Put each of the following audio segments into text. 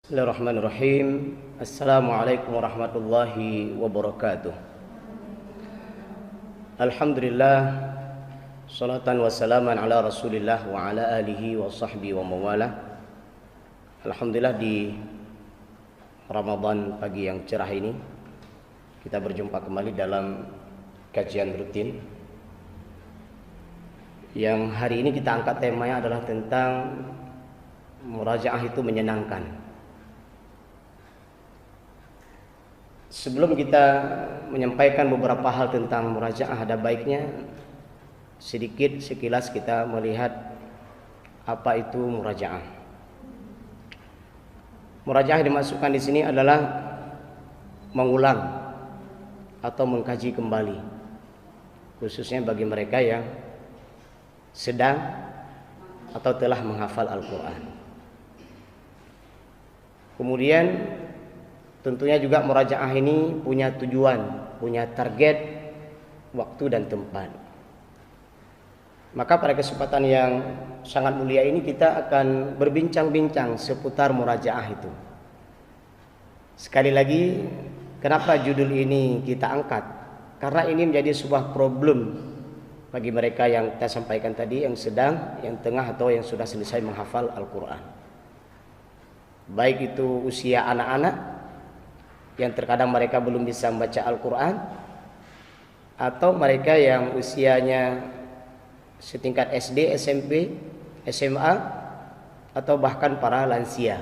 Bismillahirrahmanirrahim. Assalamualaikum warahmatullahi wabarakatuh. Alhamdulillah, salatan wassalaman ala rasulillah wa ala alihi wa sahbihi wa mawala. Alhamdulillah, di Ramadan pagi yang cerah ini kita berjumpa kembali dalam kajian rutin yang hari ini kita angkat temanya adalah tentang murajaah itu menyenangkan. Sebelum kita menyampaikan beberapa hal tentang murajaah, ada baiknya sedikit sekilas kita melihat apa itu murajaah. Murajaah dimasukkan di sini adalah mengulang atau mengkaji kembali, khususnya bagi mereka yang sedang atau telah menghafal Al-Quran. Kemudian tentunya juga murajaah ini punya tujuan, punya target, waktu dan tempat. Maka pada kesempatan yang sangat mulia ini kita akan berbincang-bincang seputar murajaah itu. Sekali lagi, kenapa judul ini kita angkat? Karena ini menjadi sebuah problem bagi mereka yang kita sampaikan tadi, yang sedang, yang tengah, atau yang sudah selesai menghafal Al-Quran. Baik itu usia anak-anak yang terkadang mereka belum bisa membaca Al-Quran, atau mereka yang usianya setingkat SD, SMP, SMA, atau bahkan para lansia.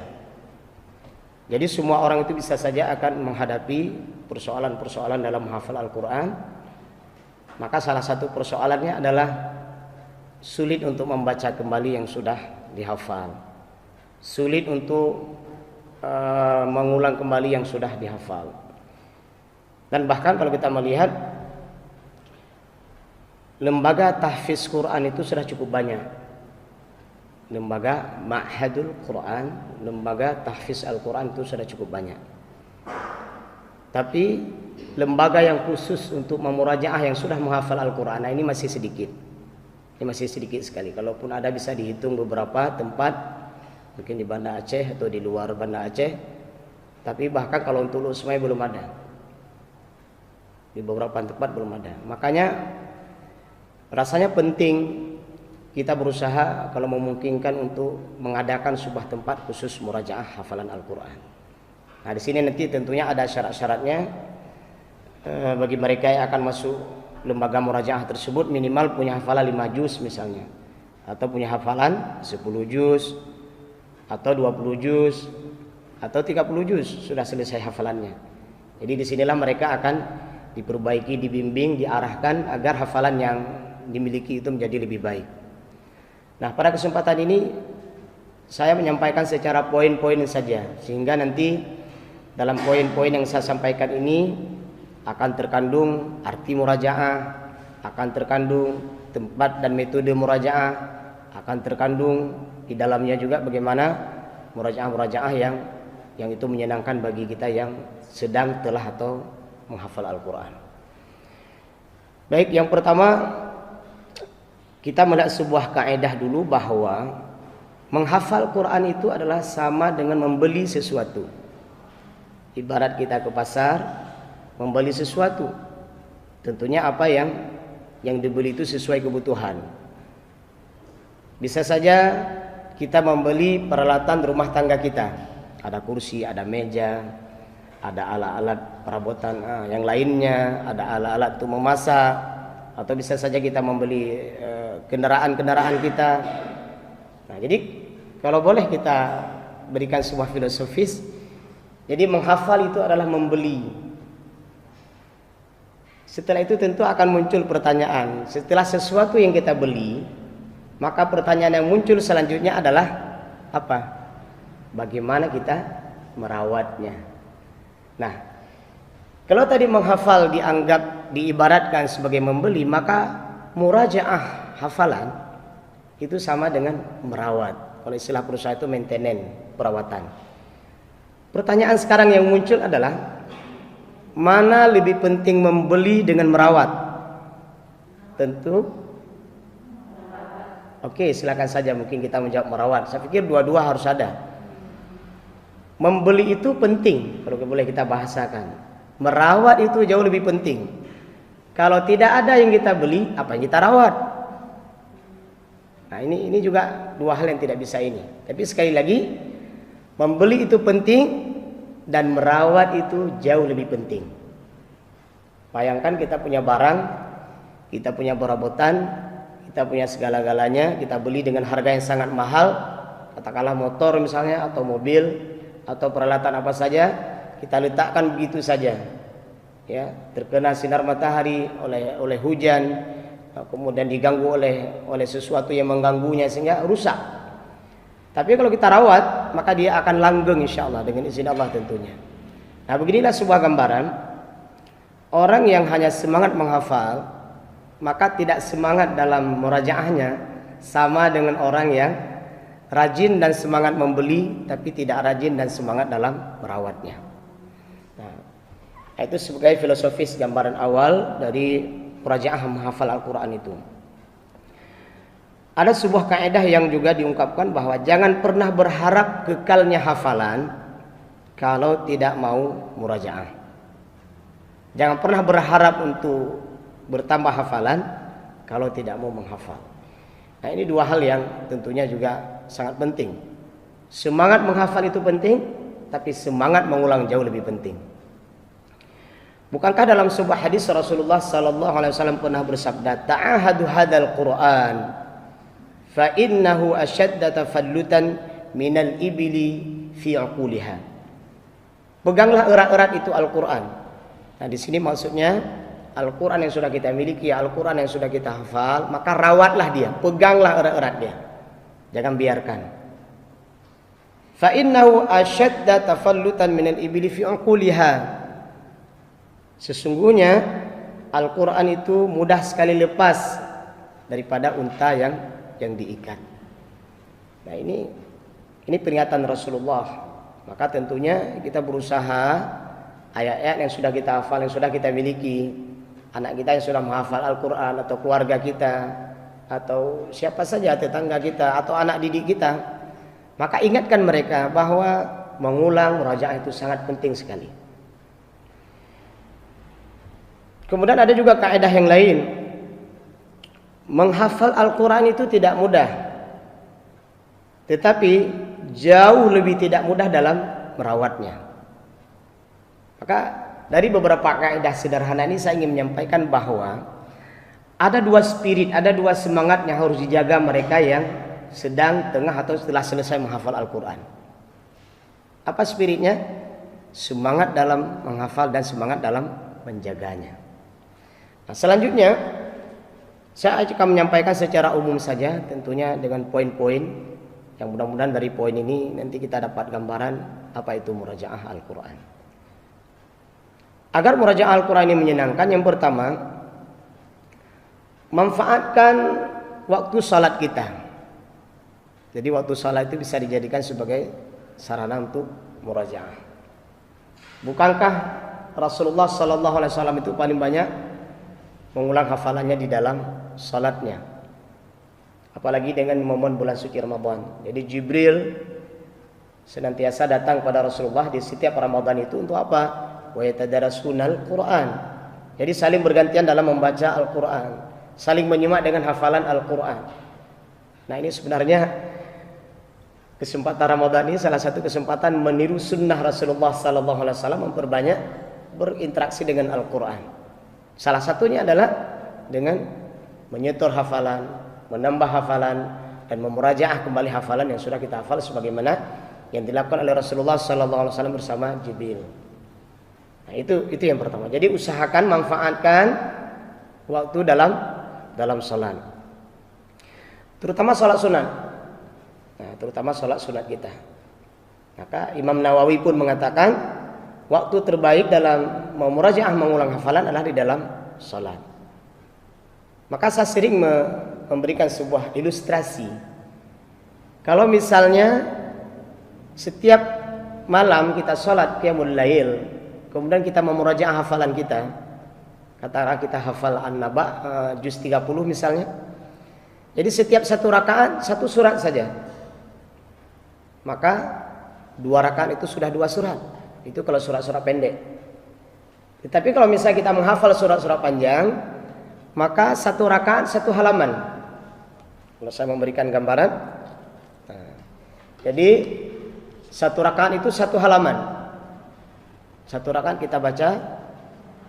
Jadi semua orang itu bisa saja akan menghadapi persoalan-persoalan dalam menghafal Al-Quran. Maka salah satu persoalannya adalah sulit untuk membaca kembali yang sudah dihafal, sulit untuk mengulang kembali yang sudah dihafal. Dan bahkan kalau kita melihat lembaga tahfiz Quran itu sudah cukup banyak. Lembaga Ma'hadul Quran, lembaga tahfiz Al-Quran itu sudah cukup banyak. Tapi lembaga yang khusus untuk memurajaah yang sudah menghafal Al-Quran, nah ini masih sedikit. Ini masih sedikit sekali. Kalaupun ada bisa dihitung beberapa tempat, mungkin di Banda Aceh atau di luar Banda Aceh. Tapi bahkan kalau untuk Lusmai belum ada. Di beberapa tempat belum ada. Makanya rasanya penting kita berusaha kalau memungkinkan untuk mengadakan sebuah tempat khusus murajaah hafalan Al-Quran. Nah, di sini nanti tentunya ada syarat-syaratnya. Bagi mereka yang akan masuk lembaga murajaah tersebut minimal punya hafalan 5 juz misalnya, atau punya hafalan 10 juz, atau 20 juz, atau 30 juz sudah selesai hafalannya. Jadi disinilah mereka akan diperbaiki, dibimbing, diarahkan agar hafalan yang dimiliki itu menjadi lebih baik. Nah, pada kesempatan ini saya menyampaikan secara poin-poin saja, sehingga nanti dalam poin-poin yang saya sampaikan ini akan terkandung arti murajaah, akan terkandung tempat dan metode murajaah, akan terkandung di dalamnya juga bagaimana murajaah-murajaah yang itu menyenangkan bagi kita yang sedang, telah, atau menghafal Al-Quran. Baik, yang pertama kita melihat sebuah kaidah dulu bahwa menghafal Quran itu adalah sama dengan membeli sesuatu. Ibarat kita ke pasar membeli sesuatu, tentunya apa yang dibeli itu sesuai kebutuhan. Bisa saja kita membeli peralatan rumah tangga kita, ada kursi, ada meja, ada alat-alat perabotan yang lainnya, ada alat-alat untuk memasak, atau bisa saja kita membeli kendaraan-kendaraan kita. Nah, jadi kalau boleh kita berikan sebuah filosofis, jadi menghafal itu adalah membeli. Setelah itu tentu akan muncul pertanyaan, setelah sesuatu yang kita beli, maka pertanyaan yang muncul selanjutnya adalah apa? Bagaimana kita merawatnya? Nah, kalau tadi menghafal diibaratkan sebagai membeli, maka murajaah hafalan itu sama dengan merawat. Kalau istilah perusahaan itu maintenance, perawatan. Pertanyaan sekarang yang muncul adalah mana lebih penting membeli dengan merawat? Tentu Oke, silakan saja mungkin kita menjawab merawat. Saya pikir dua-dua harus ada. Membeli itu penting, kalau boleh kita bahasakan. Merawat itu jauh lebih penting. Kalau tidak ada yang kita beli, apa yang kita rawat? Nah, ini juga dua hal yang tidak bisa ini. Tapi sekali lagi, membeli itu penting dan merawat itu jauh lebih penting. Bayangkan kita punya barang, kita punya perabotan, kita punya segala-galanya, kita beli dengan harga yang sangat mahal, katakanlah motor misalnya, atau mobil, atau peralatan apa saja, kita letakkan begitu saja, ya, terkena sinar matahari, oleh hujan, kemudian diganggu oleh sesuatu yang mengganggunya sehingga rusak. Tapi kalau kita rawat, maka dia akan langgeng insya Allah dengan izin Allah tentunya. Nah, beginilah sebuah gambaran orang yang hanya semangat menghafal, maka tidak semangat dalam murajaahnya, sama dengan orang yang rajin dan semangat membeli tapi tidak rajin dan semangat dalam merawatnya. Nah, itu sebagai filosofis gambaran awal dari murajaah menghafal Al-Quran itu. Ada sebuah kaidah yang juga diungkapkan bahwa jangan pernah berharap kekalnya hafalan kalau tidak mau murajaah. Jangan pernah berharap untuk bertambah hafalan kalau tidak mau menghafal. Nah, ini dua hal yang tentunya juga sangat penting. Semangat menghafal itu penting, tapi semangat mengulang jauh lebih penting. Bukankah dalam sebuah hadis Rasulullah sallallahu alaihi wasallam pernah bersabda, "Ta'ahadu hadzal Qur'an fa innahu ashadda tafallutan minal ibli fi uquliha." Peganglah erat-erat itu Al-Qur'an. Nah, di sini maksudnya Al-Quran yang sudah kita miliki, Al-Quran yang sudah kita hafal, maka rawatlah dia, peganglah erat-erat dia. Jangan biarkan. Fa innahu ashadda tafallutan minal ibli fi uquliha. Sesungguhnya Al-Quran itu mudah sekali lepas daripada unta yang diikat. Nah, ini peringatan Rasulullah. Maka tentunya kita berusaha ayat-ayat yang sudah kita hafal, yang sudah kita miliki, anak kita yang sudah menghafal Al-Quran, atau keluarga kita, atau siapa saja, tetangga kita, atau anak didik kita, maka ingatkan mereka bahwa mengulang murajaah itu sangat penting sekali. Kemudian ada juga kaidah yang lain. Menghafal Al-Quran itu tidak mudah, tetapi jauh lebih tidak mudah dalam merawatnya. Maka dari beberapa kaidah sederhana ini saya ingin menyampaikan bahwa ada dua spirit, ada dua semangat yang harus dijaga mereka yang sedang, tengah, atau setelah selesai menghafal Al-Quran. Apa spiritnya? Semangat dalam menghafal dan semangat dalam menjaganya. Nah, selanjutnya saya akan menyampaikan secara umum saja, tentunya dengan poin-poin yang mudah-mudahan dari poin ini nanti kita dapat gambaran apa itu murajaah Al-Quran. Agar murajaah Al-Quran ini menyenangkan, yang pertama, manfaatkan waktu salat kita. Jadi waktu salat itu bisa dijadikan sebagai sarana untuk murajaah. Bukankah Rasulullah sallallahu alaihi wasallam itu paling banyak mengulang hafalannya di dalam salatnya? Apalagi dengan momen bulan suci Ramadan. Jadi Jibril senantiasa datang kepada Rasulullah di setiap Ramadan itu untuk apa? Wa yatadarasuunal Qur'an. Jadi saling bergantian dalam membaca Al-Quran, saling menyimak dengan hafalan Al-Quran. Nah, ini sebenarnya kesempatan Ramadan ini salah satu kesempatan meniru sunnah Rasulullah sallallahu alaihi wasallam, memperbanyak berinteraksi dengan Al-Quran. Salah satunya adalah dengan menyetor hafalan, menambah hafalan, dan memurajaah kembali hafalan yang sudah kita hafal sebagaimana yang dilakukan oleh Rasulullah sallallahu alaihi wasallam bersama Jibril. Nah, itu yang pertama. Jadi usahakan manfaatkan waktu dalam salat. Terutama salat sunat. Nah, terutama salat sunat kita. Maka Imam Nawawi pun mengatakan waktu terbaik dalam memurajaah mengulang hafalan adalah di dalam salat. Maka saya sering memberikan sebuah ilustrasi. Kalau misalnya setiap malam kita salat qiyamul lail, kemudian kita memurajaah hafalan kita, katakanlah kita hafal An-Naba juz 30 misalnya. Jadi setiap satu rakaat satu surat saja. Maka 2 rakaat itu sudah 2 surat. Itu kalau surat-surat pendek. Tetapi kalau misalnya kita menghafal surat-surat panjang, maka 1 rakaat 1 halaman. Kalau saya memberikan gambaran, nah, jadi 1 rakaat itu 1 halaman. 1 rakaat kita baca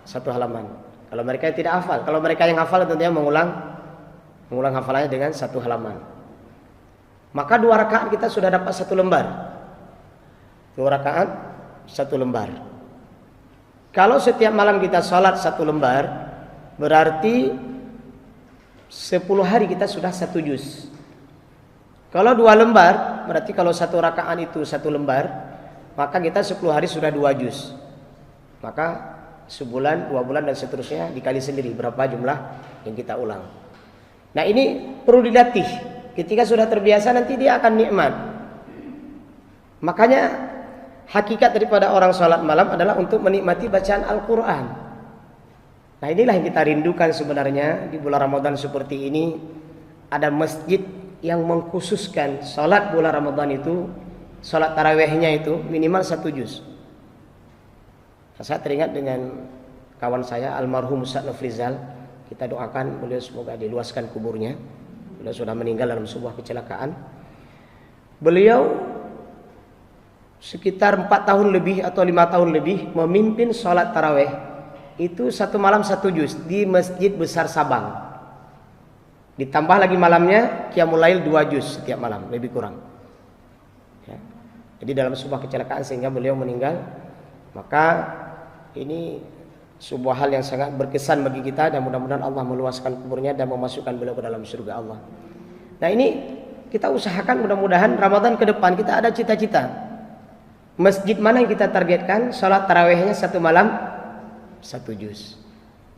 1 halaman. Kalau mereka yang tidak hafal, kalau mereka yang hafal tentunya mengulang hafalannya dengan 1 halaman. Maka 2 rakaat kita sudah dapat 1 lembar. 2 rakaat 1 lembar. Kalau setiap malam kita sholat 1 lembar, berarti 10 hari kita sudah 1 juz. Kalau 2 lembar, berarti kalau 1 rakaat itu 1 lembar, maka kita 10 hari sudah 2 juz. Maka sebulan, 2 bulan dan seterusnya dikali sendiri berapa jumlah yang kita ulang. Nah, ini perlu dilatih. Ketika sudah terbiasa nanti dia akan nikmat. Makanya hakikat daripada orang sholat malam adalah untuk menikmati bacaan Al-Quran. Nah, inilah yang kita rindukan sebenarnya di bulan Ramadan seperti ini. Ada masjid yang mengkhususkan sholat bulan Ramadan itu, sholat tarawihnya itu minimal 1 juz. Saya teringat dengan kawan saya almarhum Ustaz Nufrizal. Kita doakan beliau semoga diluaskan kuburnya. Beliau sudah meninggal dalam sebuah kecelakaan. Beliau sekitar 4 tahun lebih atau 5 tahun lebih memimpin sholat tarawih itu 1 malam 1 juz di Masjid Besar Sabang. Ditambah lagi malamnya qiyamul lail 2 juz setiap malam, lebih kurang. Ya. Jadi dalam sebuah kecelakaan sehingga beliau meninggal. Maka ini sebuah hal yang sangat berkesan bagi kita dan mudah-mudahan Allah meluaskan kuburnya dan memasukkan beliau ke dalam surga Allah. Nah, ini kita usahakan mudah-mudahan Ramadan ke depan kita ada cita-cita. Masjid mana yang kita targetkan salat tarawihnya 1 malam 1 juz.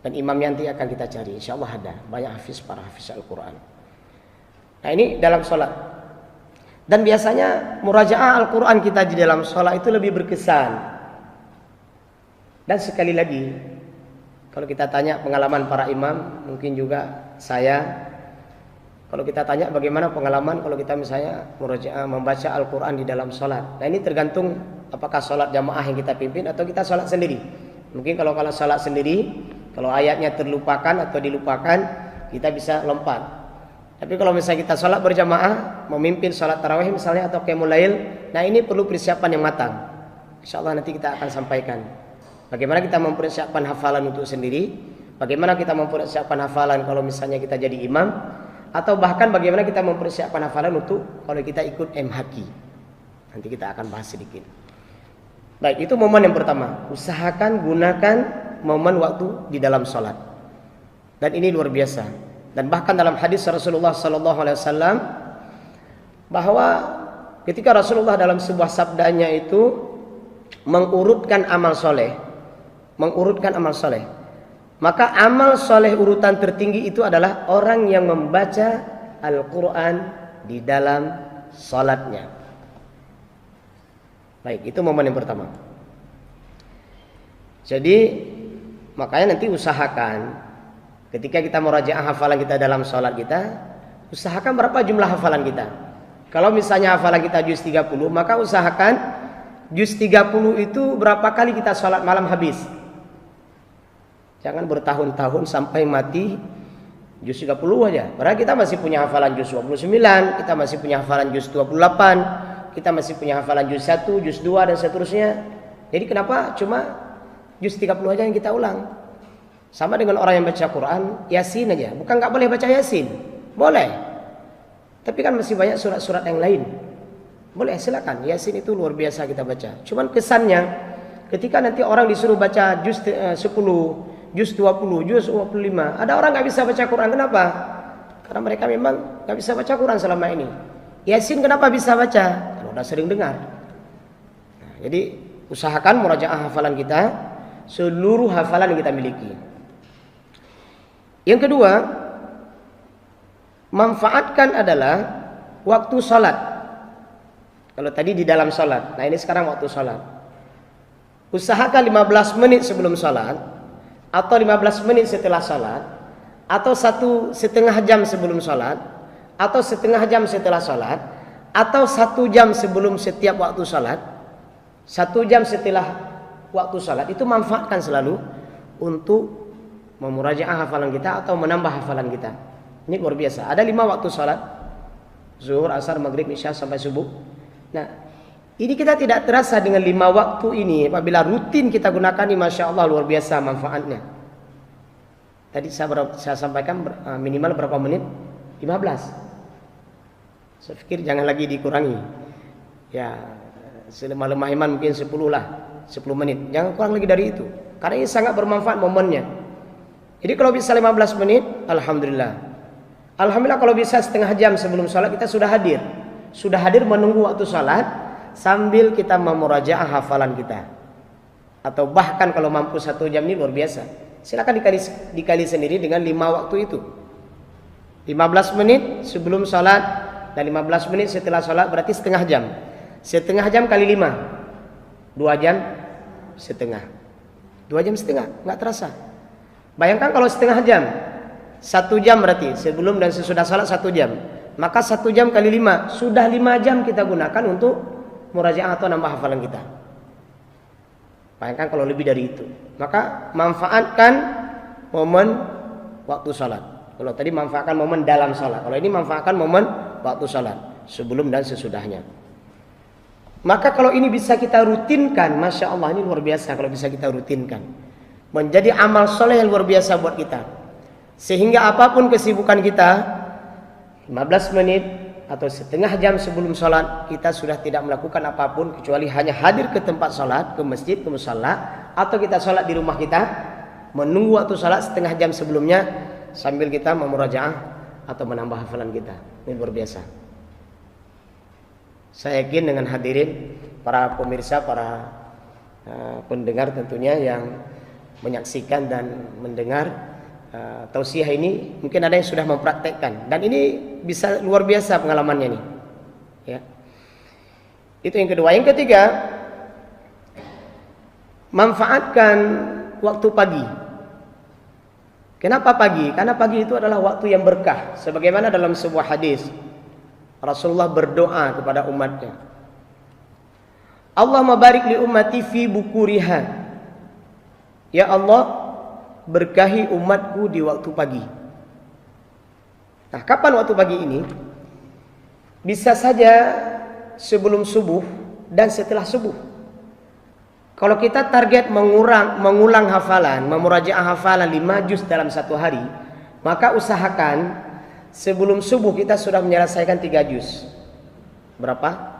Dan imamnya nanti akan kita cari. Insyaallah ada banyak para hafiz Al-Qur'an. Nah, ini dalam salat. Dan biasanya murajaah Al-Qur'an kita di dalam salat itu lebih berkesan. Dan sekali lagi, kalau kita tanya pengalaman para imam, mungkin juga saya, kalau kita tanya bagaimana pengalaman kalau kita misalnya membaca Al-Quran di dalam sholat. Nah, ini tergantung apakah sholat jamaah yang kita pimpin atau kita sholat sendiri. Mungkin kalau sholat sendiri, kalau ayatnya terlupakan atau dilupakan, kita bisa lompat. Tapi kalau misalnya kita sholat berjamaah, memimpin sholat tarawih misalnya atau qiyamul lail, nah ini perlu persiapan yang matang. InsyaAllah nanti kita akan sampaikan bagaimana kita mempersiapkan hafalan untuk sendiri, bagaimana kita mempersiapkan hafalan kalau misalnya kita jadi imam, atau bahkan bagaimana kita mempersiapkan hafalan untuk kalau kita ikut MHQ. Nanti kita akan bahas sedikit. Baik, itu momen yang pertama. Usahakan gunakan momen waktu di dalam sholat. Dan ini luar biasa. Dan bahkan dalam hadis Rasulullah SAW bahwa ketika Rasulullah dalam sebuah sabdanya itu mengurutkan amal soleh, maka amal soleh urutan tertinggi itu adalah orang yang membaca Al-Quran di dalam salatnya. Baik, itu momen yang pertama. Jadi makanya nanti usahakan ketika kita murajaah hafalan kita dalam salat kita, usahakan berapa jumlah hafalan kita. Kalau misalnya hafalan kita juz 30, maka usahakan juz 30 itu berapa kali kita salat malam habis. Jangan bertahun-tahun sampai mati juz 30 aja. Padahal kita masih punya hafalan juz 29, kita masih punya hafalan juz 28, kita masih punya hafalan juz 1, juz 2 dan seterusnya. Jadi kenapa cuma juz 30 aja yang kita ulang? Sama dengan orang yang baca Quran, Yasin aja. Bukan enggak boleh baca Yasin. Boleh. Tapi kan masih banyak surat-surat yang lain. Boleh, silakan. Yasin itu luar biasa kita baca. Cuman kesannya ketika nanti orang disuruh baca juz 10, juz 20, juz 25, ada orang nggak bisa baca Quran. Kenapa? Karena mereka memang nggak bisa baca Quran selama ini. Yasin kenapa bisa baca? Karena udah sering dengar. Nah, jadi usahakan murajaah hafalan kita, seluruh hafalan yang kita miliki. Yang kedua, manfaatkan adalah waktu sholat. Kalau tadi di dalam sholat, nah ini sekarang waktu sholat. Usahakan 15 menit sebelum sholat, atau 15 menit setelah sholat, atau 1,5 jam sebelum sholat, atau setengah jam setelah sholat, atau 1 jam sebelum setiap waktu sholat. 1 jam setelah waktu salat itu manfaatkan selalu untuk memurajaah hafalan kita atau menambah hafalan kita. Ini luar biasa. Ada 5 waktu salat, zuhur, asar, maghrib, isya sampai subuh. Nah, ini kita tidak terasa dengan 5 waktu ini. Apabila rutin kita gunakan ini, masya Allah luar biasa manfaatnya. Tadi saya sampaikan minimal berapa menit? 15. Saya pikir jangan lagi dikurangi. Ya, selemah-lemah iman mungkin 10 lah, 10 menit. Jangan kurang lagi dari itu. Karena ini sangat bermanfaat momennya. Jadi kalau bisa 15 menit, alhamdulillah. Alhamdulillah kalau bisa setengah jam sebelum sholat kita sudah hadir. Sudah hadir menunggu waktu sholat sambil kita memurajaah hafalan kita. Atau bahkan kalau mampu 1 jam ini luar biasa. Silakan dikali sendiri dengan 5 waktu itu. 15 menit sebelum sholat dan 15 menit setelah sholat berarti setengah jam. Setengah jam kali 5, 2 jam setengah. 2 jam setengah, nggak terasa. Bayangkan kalau setengah jam, 1 jam berarti sebelum dan sesudah sholat 1 jam. Maka 1 jam kali 5, sudah 5 jam kita gunakan untuk murajaah atau nambah hafalan kita. Bayangkan kalau lebih dari itu. Maka manfaatkan momen waktu sholat. Kalau tadi manfaatkan momen dalam sholat. Kalau ini manfaatkan momen waktu sholat, sebelum dan sesudahnya. Maka kalau ini bisa kita rutinkan, masya Allah ini luar biasa kalau bisa kita rutinkan. Menjadi amal soleh yang luar biasa buat kita. Sehingga apapun kesibukan kita, 15 menit atau setengah jam sebelum sholat, kita sudah tidak melakukan apapun kecuali hanya hadir ke tempat sholat, ke masjid, ke musalla, atau kita sholat di rumah kita, menunggu waktu sholat setengah jam sebelumnya, sambil kita memurajaah atau menambah hafalan kita. Ini luar biasa. Saya yakin dengan hadirin para pemirsa, para pendengar tentunya yang menyaksikan dan mendengar tausiah ini, mungkin ada yang sudah mempraktekkan dan ini bisa luar biasa pengalamannya nih. Ya. Itu yang kedua. Yang ketiga, manfaatkan waktu pagi. Kenapa pagi? Karena pagi itu adalah waktu yang berkah. Sebagaimana dalam sebuah hadis, Rasulullah berdoa kepada umatnya, Allahumma barik li ummati fi bukuriha. Ya Allah, berkahi umatku di waktu pagi. Nah, kapan waktu pagi ini? Bisa saja sebelum subuh dan setelah subuh. Kalau kita target mengulang hafalan, memurajaah hafalan 5 juz dalam 1 hari, maka usahakan sebelum subuh kita sudah menyelesaikan 3 juz. Berapa?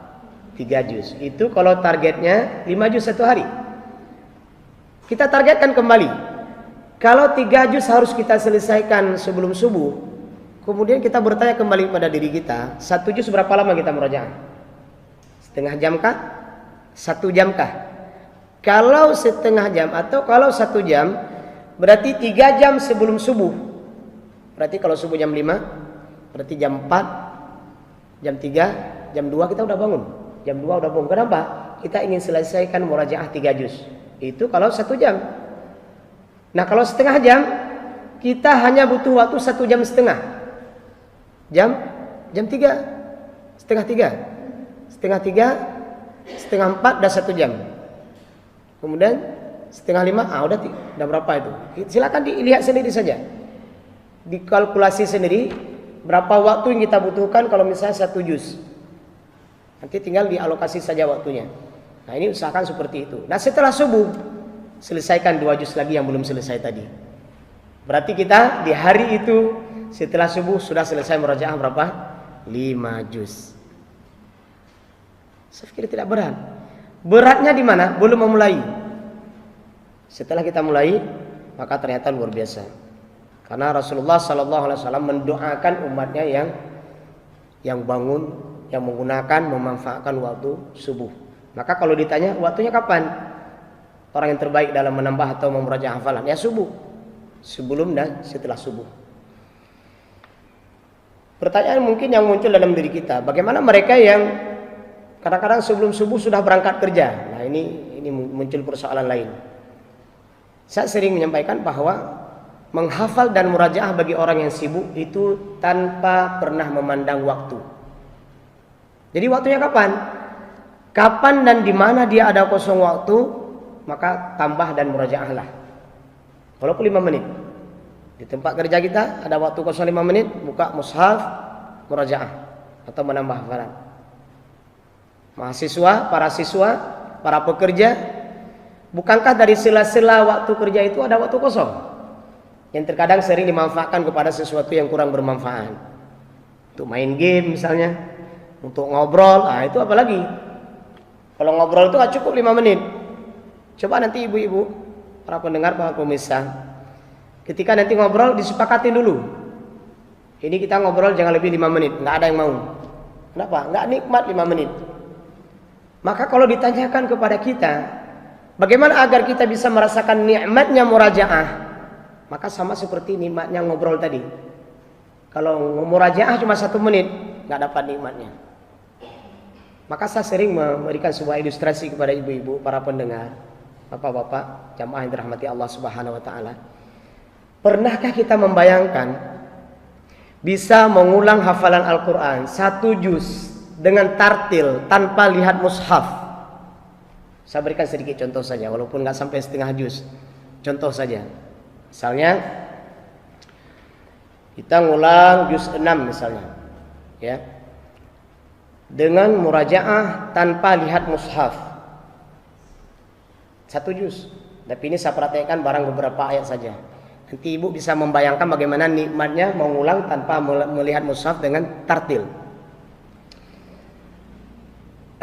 3 juz. Itu kalau targetnya 5 juz 1 hari. Kita targetkan kembali. Kalau 3 juz harus kita selesaikan sebelum subuh, kemudian kita bertanya kembali pada diri kita, 1 juz berapa lama kita murajaah? Setengah jam kah? 1 jam kah? Kalau setengah jam atau kalau 1 jam, berarti 3 jam sebelum subuh. Berarti kalau subuh jam 5, berarti jam 4, jam 3, jam 2 kita udah bangun. Jam 2 udah bangun. Kenapa? Kita ingin selesaikan murajaah 3 juz. Itu kalau 1 jam. Nah, kalau setengah jam, kita hanya butuh waktu 1 jam setengah. Jam 3, setengah 3, setengah 3, setengah 4, dah 1 jam. Kemudian setengah 5, udah berapa itu? Silakan dilihat sendiri saja. Dikalkulasi sendiri berapa waktu yang kita butuhkan kalau misalnya 1 juz. Nanti tinggal dialokasi saja waktunya. Nah, ini usahakan seperti itu. Nah, setelah subuh selesaikan 2 juz lagi yang belum selesai tadi. Berarti kita di hari itu setelah subuh sudah selesai murajaah berapa? 5 juz. Saya pikir tidak berat. Beratnya di mana? Belum memulai. Setelah kita mulai, maka ternyata luar biasa. Karena Rasulullah SAW mendoakan umatnya yang bangun, yang menggunakan, memanfaatkan waktu subuh. Maka kalau ditanya waktunya kapan? Orang yang terbaik dalam menambah atau memurajaah hafalan, ya subuh. Sebelum dan setelah subuh. Pertanyaan mungkin yang muncul dalam diri kita, bagaimana mereka yang kadang-kadang sebelum subuh sudah berangkat kerja? Nah, ini muncul persoalan lain. Saya sering menyampaikan bahwa menghafal dan murajaah bagi orang yang sibuk itu tanpa pernah memandang waktu. Jadi waktunya kapan? Kapan dan di mana dia ada kosong waktu, maka tambah dan murajaahlah. Walaupun 5 menit. Di tempat kerja kita ada waktu kosong 5 menit, buka mushaf, murajaah atau menambah hafalan. Mahasiswa, para siswa, para pekerja, bukankah dari sela-sela waktu kerja itu ada waktu kosong yang terkadang sering dimanfaatkan kepada sesuatu yang kurang bermanfaat, untuk main game misalnya, untuk ngobrol. Itu apalagi kalau ngobrol itu gak cukup 5 menit. Coba nanti ibu-ibu, para pendengar, para pemirsa, ketika nanti ngobrol disepakatin dulu, ini kita ngobrol jangan lebih 5 menit. Nggak ada yang mau. Kenapa? Nggak nikmat 5 menit. Maka kalau ditanyakan kepada kita, bagaimana agar kita bisa merasakan nikmatnya murajaah, maka sama seperti nikmatnya ngobrol tadi. Kalau murajaah cuma 1 menit, nggak dapat nikmatnya. Maka saya sering memberikan sebuah ilustrasi kepada ibu-ibu, para pendengar, bapak-bapak, jamaah yang dirahmati Allah Subhanahu wa taala. Pernahkah kita membayangkan bisa mengulang hafalan Al-Qur'an 1 juz dengan tartil tanpa lihat mushaf? Saya berikan sedikit contoh saja, walaupun nggak sampai setengah juz. Contoh saja. Misalnya kita ngulang juz 6 misalnya, ya. Dengan murajaah tanpa lihat mushaf. 1 juz. Tapi ini saya praktekkan barang beberapa ayat saja. Nanti ibu bisa membayangkan bagaimana nikmatnya mengulang tanpa melihat mushaf dengan tartil.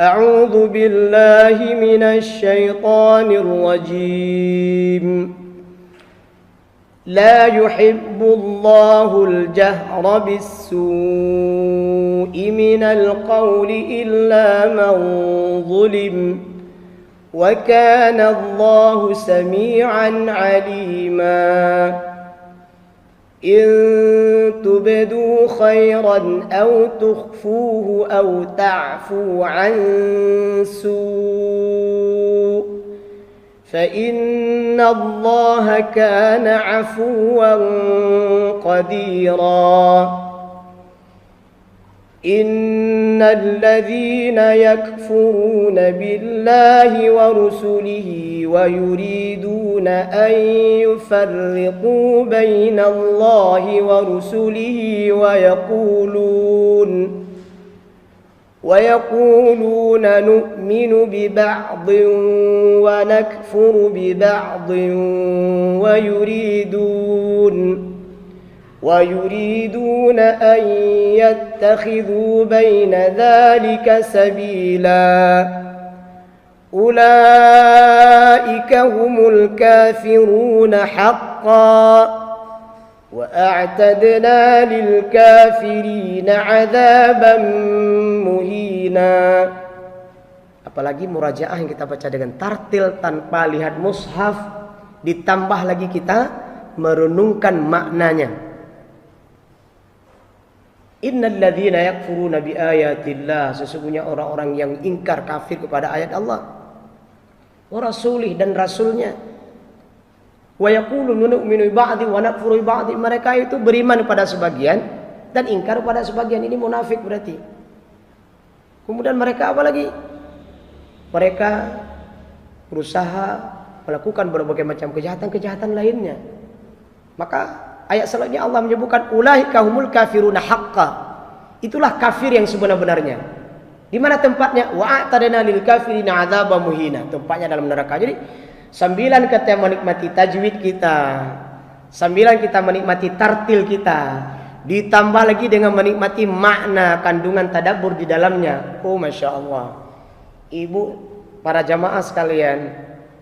A'udzu billahi minasy syaithanir rajim. La yuhibbullahu al-jahra bis-su'i minal qawli illa man zulim. Wa kana Allahu sami'an 'alima. In tubdu khairan aw tukhfuhu aw ta'fu 'an su' fa inna Allaha kana 'afuwan qadira. Innal ladzina yakfuruna billahi wa rusulihi wa yuriduna an yufarriqu baina Allahi wa rusulihi wa yaquluna nu'minu bi ba'dhin wa nakfuru bi ba'dhin ويريدون أن يتخذوا بين ذلك سبيلا أولئك هم الكافرون حقا وأعتدنا للكافرين عذابا مهينا. Apalagi murajaah yang kita baca dengan tartil tanpa lihat mushaf, ditambah lagi kita merenungkan maknanya. Innal ladzina yakfuruna bi ayatillah, sesungguhnya orang-orang yang ingkar kafir kepada ayat Allah, wa rasulih dan rasulnya, wa yaquluna nu'minu bi ba'dhi wa nakfuru bi ba'dhi, mereka itu beriman pada sebagian dan ingkar pada sebagian. Ini munafik berarti. Kemudian mereka apa lagi? Mereka berusaha melakukan berbagai macam kejahatan-kejahatan lainnya. Maka ayat selanjutnya Allah menyebutkan ulaika humul kafiruna haqqan. Itulah kafir yang sebenar-benarnya. Di mana tempatnya? Wa a'tadna lil kafirina 'adzaban muhina. Tempatnya dalam neraka. Jadi sambilan kita menikmati tajwid kita, sambilan kita menikmati tartil kita, ditambah lagi dengan menikmati makna kandungan tadabbur di dalamnya. Oh Masya Allah. Ibu, para jamaah sekalian,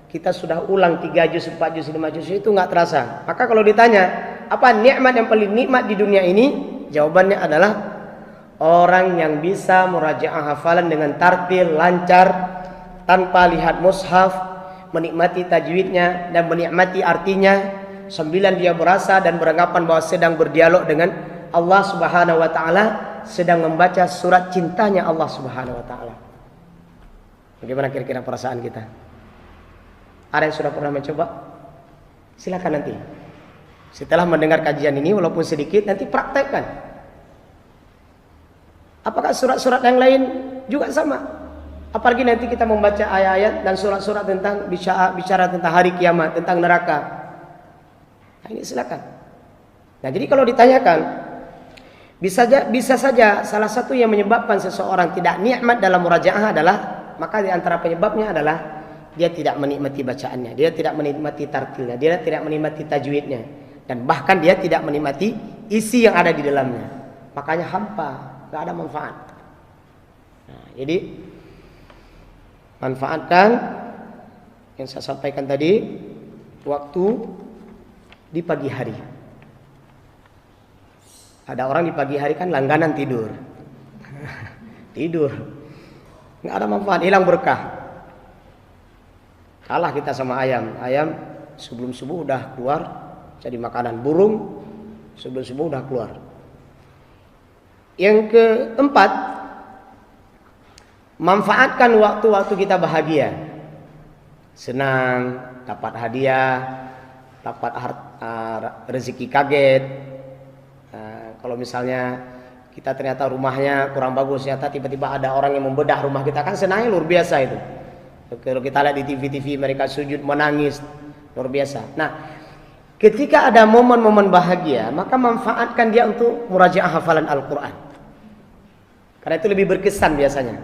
kita sudah ulang 3 juz, 4 juz, 5 juz, itu nggak terasa. Maka kalau ditanya apa nikmat yang paling nikmat di dunia ini, jawabannya adalah orang yang bisa murajaah hafalan dengan tartil lancar tanpa lihat mushaf, menikmati tajwidnya dan menikmati artinya, sambilan dia berasa dan beranggapan bahwa sedang berdialog dengan Allah Subhanahu wa taala, sedang membaca surat cintanya Allah Subhanahu wa taala. Bagaimana kira-kira perasaan kita? Ada yang sudah pernah mencoba? Silakan nanti. Setelah mendengar kajian ini, walaupun sedikit, nanti praktekkan. Apakah surat-surat yang lain juga sama? Apalagi nanti kita membaca ayat-ayat dan surat-surat tentang bicara tentang hari kiamat, tentang neraka. Nah, ini silakan. Nah, jadi kalau ditanyakan, bisa saja salah satu yang menyebabkan seseorang tidak nikmat dalam murajaah adalah, maka di antara penyebabnya adalah dia tidak menikmati bacaannya, dia tidak menikmati tartilnya, dia tidak menikmati tajwidnya, dan bahkan dia tidak menikmati isi yang ada di dalamnya. Makanya hampa, gak ada manfaat. Nah, jadi manfaatkan yang saya sampaikan tadi, waktu di pagi hari. Ada orang di pagi hari kan langganan tidur. Tidur. Nggak ada manfaat, hilang berkah. Kalah kita sama ayam. Ayam sebelum subuh udah keluar jadi makanan. Burung sebelum subuh udah keluar. Yang keempat, manfaatkan waktu-waktu kita bahagia. Senang, dapat hadiah, dapat rezeki kaget. Kalau misalnya kita ternyata rumahnya kurang bagus, ternyata tiba-tiba ada orang yang membedah rumah kita, kan senangnya luar biasa itu. Kalau kita lihat di TV-TV mereka sujud menangis, luar biasa. Nah, ketika ada momen-momen bahagia, maka manfaatkan dia untuk murajaah hafalan Al-Quran. Karena itu lebih berkesan biasanya.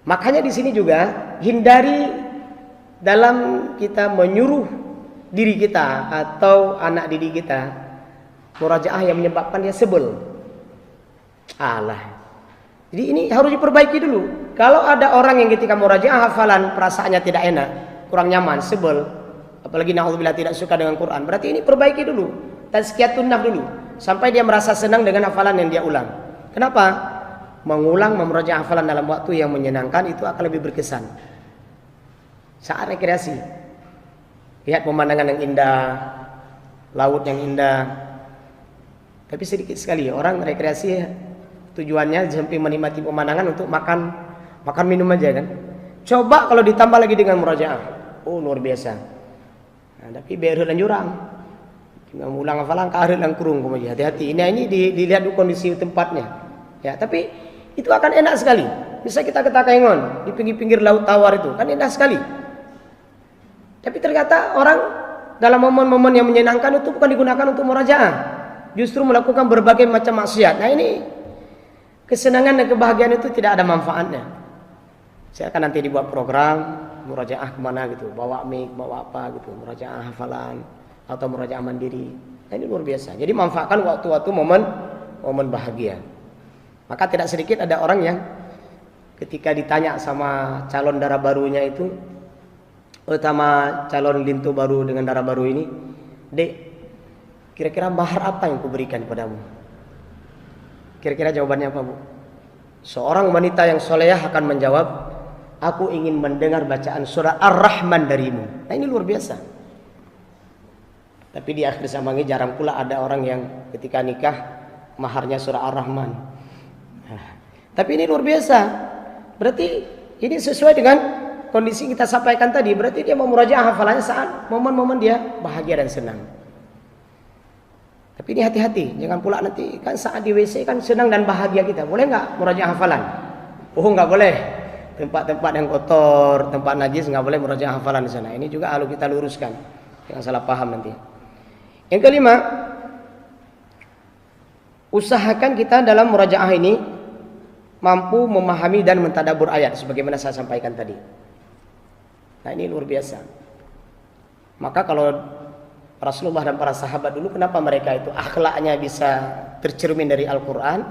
Makanya di sini juga hindari dalam kita menyuruh diri kita atau anak didik kita murajaah yang menyebabkan dia sebel. Alah. Jadi ini harus diperbaiki dulu. Kalau ada orang yang ketika murajaah hafalan perasaannya tidak enak, kurang nyaman, sebel, apalagi naudzubillah tidak suka dengan Quran, berarti ini perbaiki dulu. Tazkiyatun nafs dulu sampai dia merasa senang dengan hafalan yang dia ulang. Kenapa? Mengulang memurajaah hafalan dalam waktu yang menyenangkan itu akan lebih berkesan. Saat rekreasi, lihat pemandangan yang indah, laut yang indah. Tapi sedikit sekali orang rekreasi tujuannya sampai menikmati pemandangan untuk makan minum aja kan. Coba kalau ditambah lagi dengan murajaah, oh luar biasa. Nah, tapi biar dan jurang, ulang hafalan kahir dan kurung kemudian hati-hati. Ini dilihat dulu kondisi tempatnya. Ya, tapi itu akan enak sekali. Bisa kita ke Takengon di pinggir-pinggir laut tawar itu kan enak sekali. Tapi ternyata orang dalam momen-momen yang menyenangkan itu bukan digunakan untuk murajaah, justru melakukan berbagai macam maksiat. Nah ini kesenangan dan kebahagiaan itu tidak ada manfaatnya. Saya akan nanti dibuat program murajaah kemana gitu, bawa mic, bawa apa gitu, murajaah hafalan atau murajaah mandiri. Nah ini luar biasa. Jadi manfaatkan waktu-waktu momen bahagia. Maka tidak sedikit ada orang yang ketika ditanya sama calon darah barunya itu, utama calon lintu baru dengan darah baru ini, "Dek, kira-kira mahar apa yang kuberikan padamu?" Kira-kira jawabannya apa, Bu? Seorang wanita yang solehah akan menjawab, "Aku ingin mendengar bacaan surah Ar-Rahman darimu." Nah ini luar biasa. Tapi di akhir zaman ini jarang pula ada orang yang ketika nikah maharnya surah Ar-Rahman. Tapi ini luar biasa. Berarti ini sesuai dengan kondisi kita sampaikan tadi. Berarti dia mau murajaah hafalannya saat momen-momen dia bahagia dan senang. Tapi ini hati-hati, jangan pula nanti kan saat di WC kan senang dan bahagia kita. Boleh nggak murajaah hafalan? Oh nggak boleh. Tempat-tempat yang kotor, tempat najis nggak boleh murajaah hafalan di sana. Ini juga harus kita luruskan, jangan salah paham nanti. Yang kelima, usahakan kita dalam murajaah ini mampu memahami dan mentadabbur ayat sebagaimana saya sampaikan tadi. Nah ini luar biasa. Maka kalau Rasulullah dan para sahabat dulu, kenapa mereka itu akhlaknya bisa tercermin dari Al-Quran?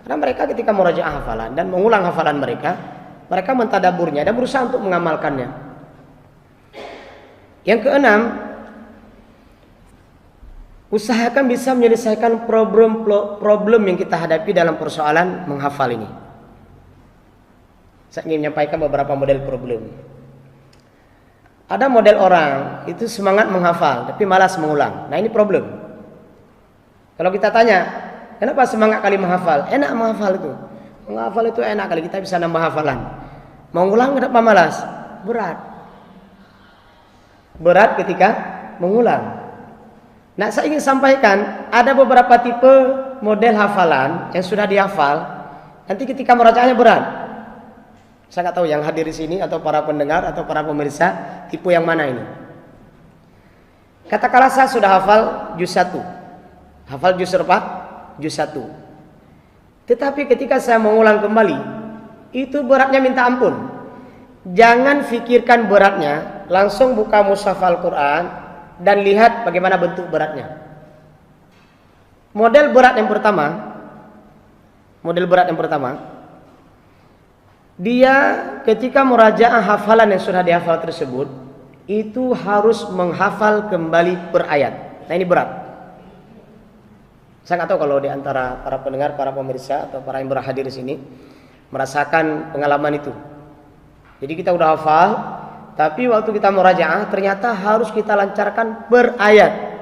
Karena mereka ketika murajaah hafalan dan mengulang hafalan mereka mentadabburnya dan berusaha untuk mengamalkannya. Yang keenam, usahakan bisa menyelesaikan problem yang kita hadapi dalam persoalan menghafal ini. Saya ingin menyampaikan beberapa model problem. Ada model orang itu semangat menghafal tapi malas mengulang. Nah ini problem. Kalau kita tanya, kenapa semangat kali menghafal? Enak menghafal itu. Menghafal itu enak kali, kita bisa nambah hafalan. Mengulang kenapa malas? Berat. Berat ketika mengulang. Nah saya ingin sampaikan ada beberapa tipe model hafalan yang sudah dihafal, nanti ketika murajaahnya berat. Saya nggak tahu yang hadir di sini atau para pendengar atau para pemirsa tipe yang mana ini. Katakanlah saya sudah hafal juz 1. Hafal juz berapa? Juz 1. Tetapi ketika saya mengulang kembali, itu beratnya minta ampun. Jangan fikirkan beratnya, langsung buka mushaf Al-Quran dan lihat bagaimana bentuk beratnya. Model berat yang pertama, dia ketika murajaah hafalan yang sudah dihafal tersebut, itu harus menghafal kembali per ayat. Nah ini berat. Saya nggak tahu kalau di antara para pendengar, para pemirsa atau para yang berhadir di sini merasakan pengalaman itu. Jadi kita udah hafal, tapi waktu kita murajaah ternyata harus kita lancarkan per ayat.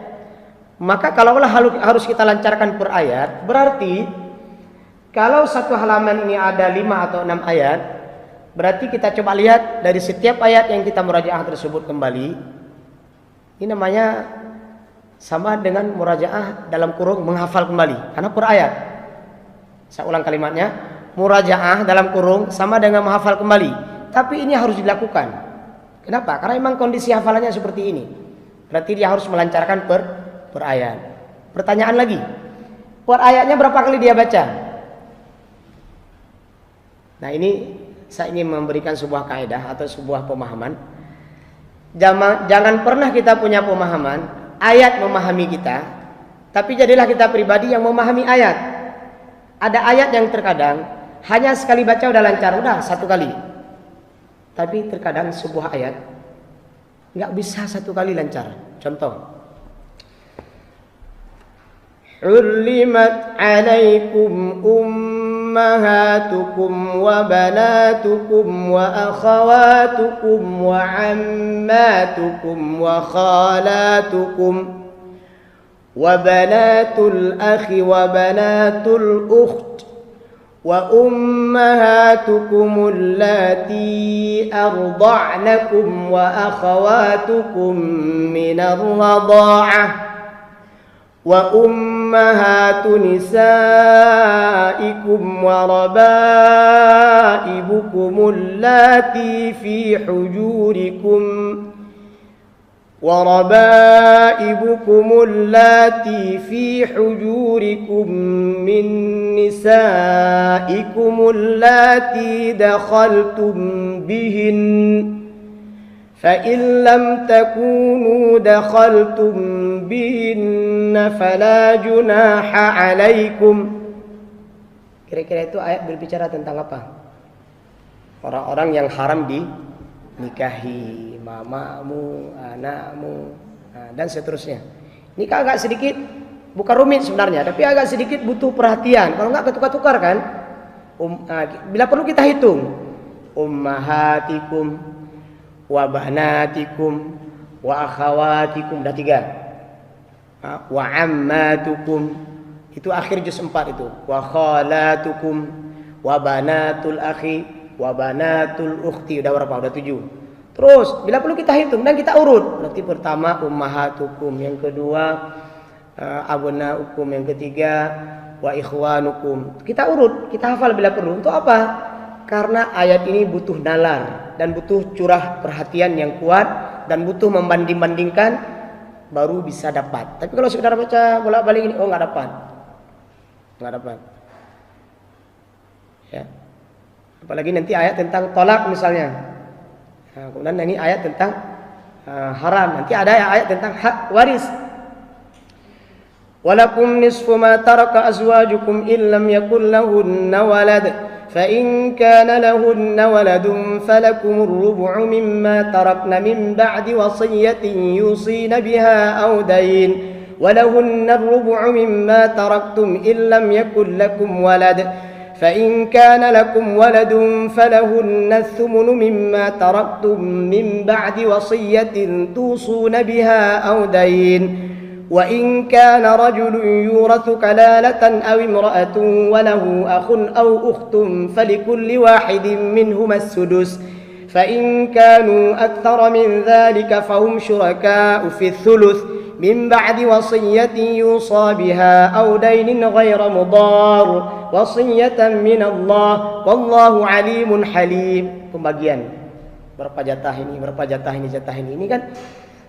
Maka kalaulah harus kita lancarkan per ayat, berarti kalau satu halaman ini ada 5 atau 6 ayat, berarti kita coba lihat dari setiap ayat yang kita murajaah tersebut kembali. Ini namanya sama dengan murajaah dalam kurung menghafal kembali, karena per ayat. Saya ulang kalimatnya, murajaah dalam kurung sama dengan menghafal kembali. Tapi ini harus dilakukan. Kenapa? Karena memang kondisi hafalannya seperti ini. Berarti dia harus melancarkan per ayat. Pertanyaan lagi, per ayatnya berapa kali dia baca? Nah ini saya ingin memberikan sebuah kaidah atau sebuah pemahaman. Jangan pernah kita punya pemahaman ayat memahami kita, tapi jadilah kita pribadi yang memahami ayat. Ada ayat yang terkadang hanya sekali baca udah lancar, udah satu kali. Tapi terkadang sebuah ayat nggak bisa satu kali lancar. Contoh, Hurrimat alaikum ummahatukum wa banatukum wa akhawatukum wa ammatukum wa khalatukum wa banatul akhi wa banatul ukht wa ummahatukum allati arda'nakum wa akhawatukum minar radha'ah wa ummahatu nisaikum wa rabaibukum allati fi hujurikum وربائبكم اللاتي في حجوركم من نسائكم اللاتي دخلتم بهن فإن لم تكونوا دخلتم بهن فلا جناح عليكم. Kira-kira itu ayat berbicara tentang apa? Orang-orang yang haram dinikahi, mamamu, anakmu, dan seterusnya. Nikah agak sedikit, bukan rumit sebenarnya, tapi agak sedikit butuh perhatian. Kalau enggak ketukar-tukar kan. Bila perlu kita hitung. Ummahatikum, wa banatikum, wa akhawatikum, dah 3. Wa ammatukum, itu akhir juz 4 itu. Wa khalatukum, wa banatul akhi, wa banatul ukhti, udah berapa? Udah 7. Terus bila perlu kita hitung dan kita urut. Berarti pertama ummahatukum, yang kedua abnaukum, yang ketiga wa ikhwanukum. Kita urut, kita hafal bila perlu. Untuk apa? Karena ayat ini butuh nalar dan butuh curah perhatian yang kuat dan butuh membanding-bandingkan baru bisa dapat. Tapi kalau sekedar baca bolak-balik ini, nggak dapat. Ya. Apalagi nanti ayat tentang tolak misalnya. Nah, kemudian ini ayat tentang haram. Nanti ada ayat tentang hak waris. Walakum nisfu ma taraka azwajukum illam yakul lahunna walad. Fa in kana lahunna waladun falakum ar-rubu'u mimma tarakna min ba'di wasiyatin yusina biha aw dayn. Walahunna ar-rubu'u mimma taraktum illam yakul lakum walad. فإن كان لكم ولد فلهن الثمن مما تركتم من بعد وصية توصون بها أو دين وإن كان رجل يورث كلالة أو امرأة وله أخ أو أخت فلكل واحد منهما السدس فإن كانوا أكثر من ذلك فهم شركاء في الثلث min ba'di wasiyatin yusa biha aw dainin ghayra mudar wasiyatan min Allah wallahu alimun halim. Pembagian berapa jatah ini, berapa jatah ini, jatah ini. Ini kan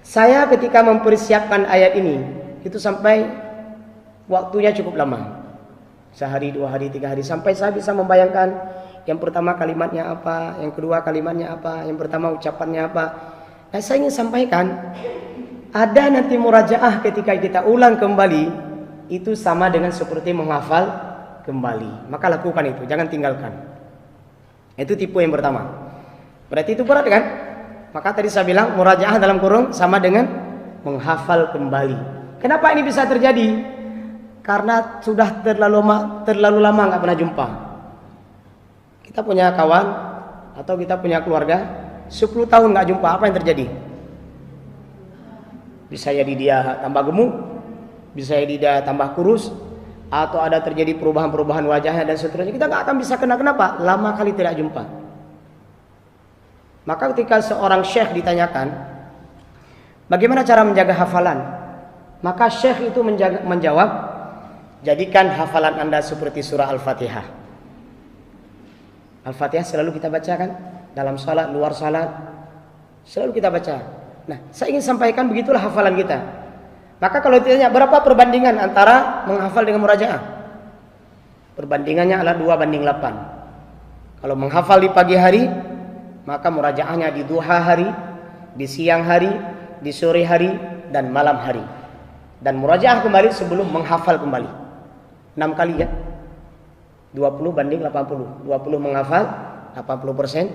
saya ketika mempersiapkan ayat ini itu sampai waktunya cukup lama. Sehari, 2 hari, 3 hari, sampai saya bisa membayangkan yang pertama kalimatnya apa, yang kedua kalimatnya apa, yang pertama ucapannya apa. Nah, saya ingin sampaikan ada nanti murajaah ketika kita ulang kembali itu sama dengan seperti menghafal kembali. Maka lakukan itu, jangan tinggalkan. Itu tipe yang pertama. Berarti itu berat kan? Maka tadi saya bilang murajaah dalam kurung sama dengan menghafal kembali. Kenapa ini bisa terjadi? Karena sudah terlalu lama nggak pernah jumpa. Kita punya kawan atau kita punya keluarga 10 tahun nggak jumpa, apa yang terjadi? Bisa jadi dia tambah gemuk, bisa jadi dia tambah kurus, atau ada terjadi perubahan-perubahan wajahnya dan seterusnya. Kita nggak akan bisa kenapa? Lama kali tidak jumpa. Maka ketika seorang syekh ditanyakan bagaimana cara menjaga hafalan, maka syekh itu menjawab, jadikan hafalan Anda seperti surah Al-Fatihah. Al-Fatihah selalu kita baca kan? Dalam salat, luar salat, selalu kita baca. Nah, saya ingin sampaikan begitulah hafalan kita. Maka kalau ditanya berapa perbandingan antara menghafal dengan murajaah? Perbandingannya adalah 2:8. Kalau menghafal di pagi hari, maka murajaahnya di duha hari, di siang hari, di sore hari, dan malam hari. Dan murajaah kembali sebelum menghafal kembali. 6 kali ya. 20:80. 20 menghafal, 80%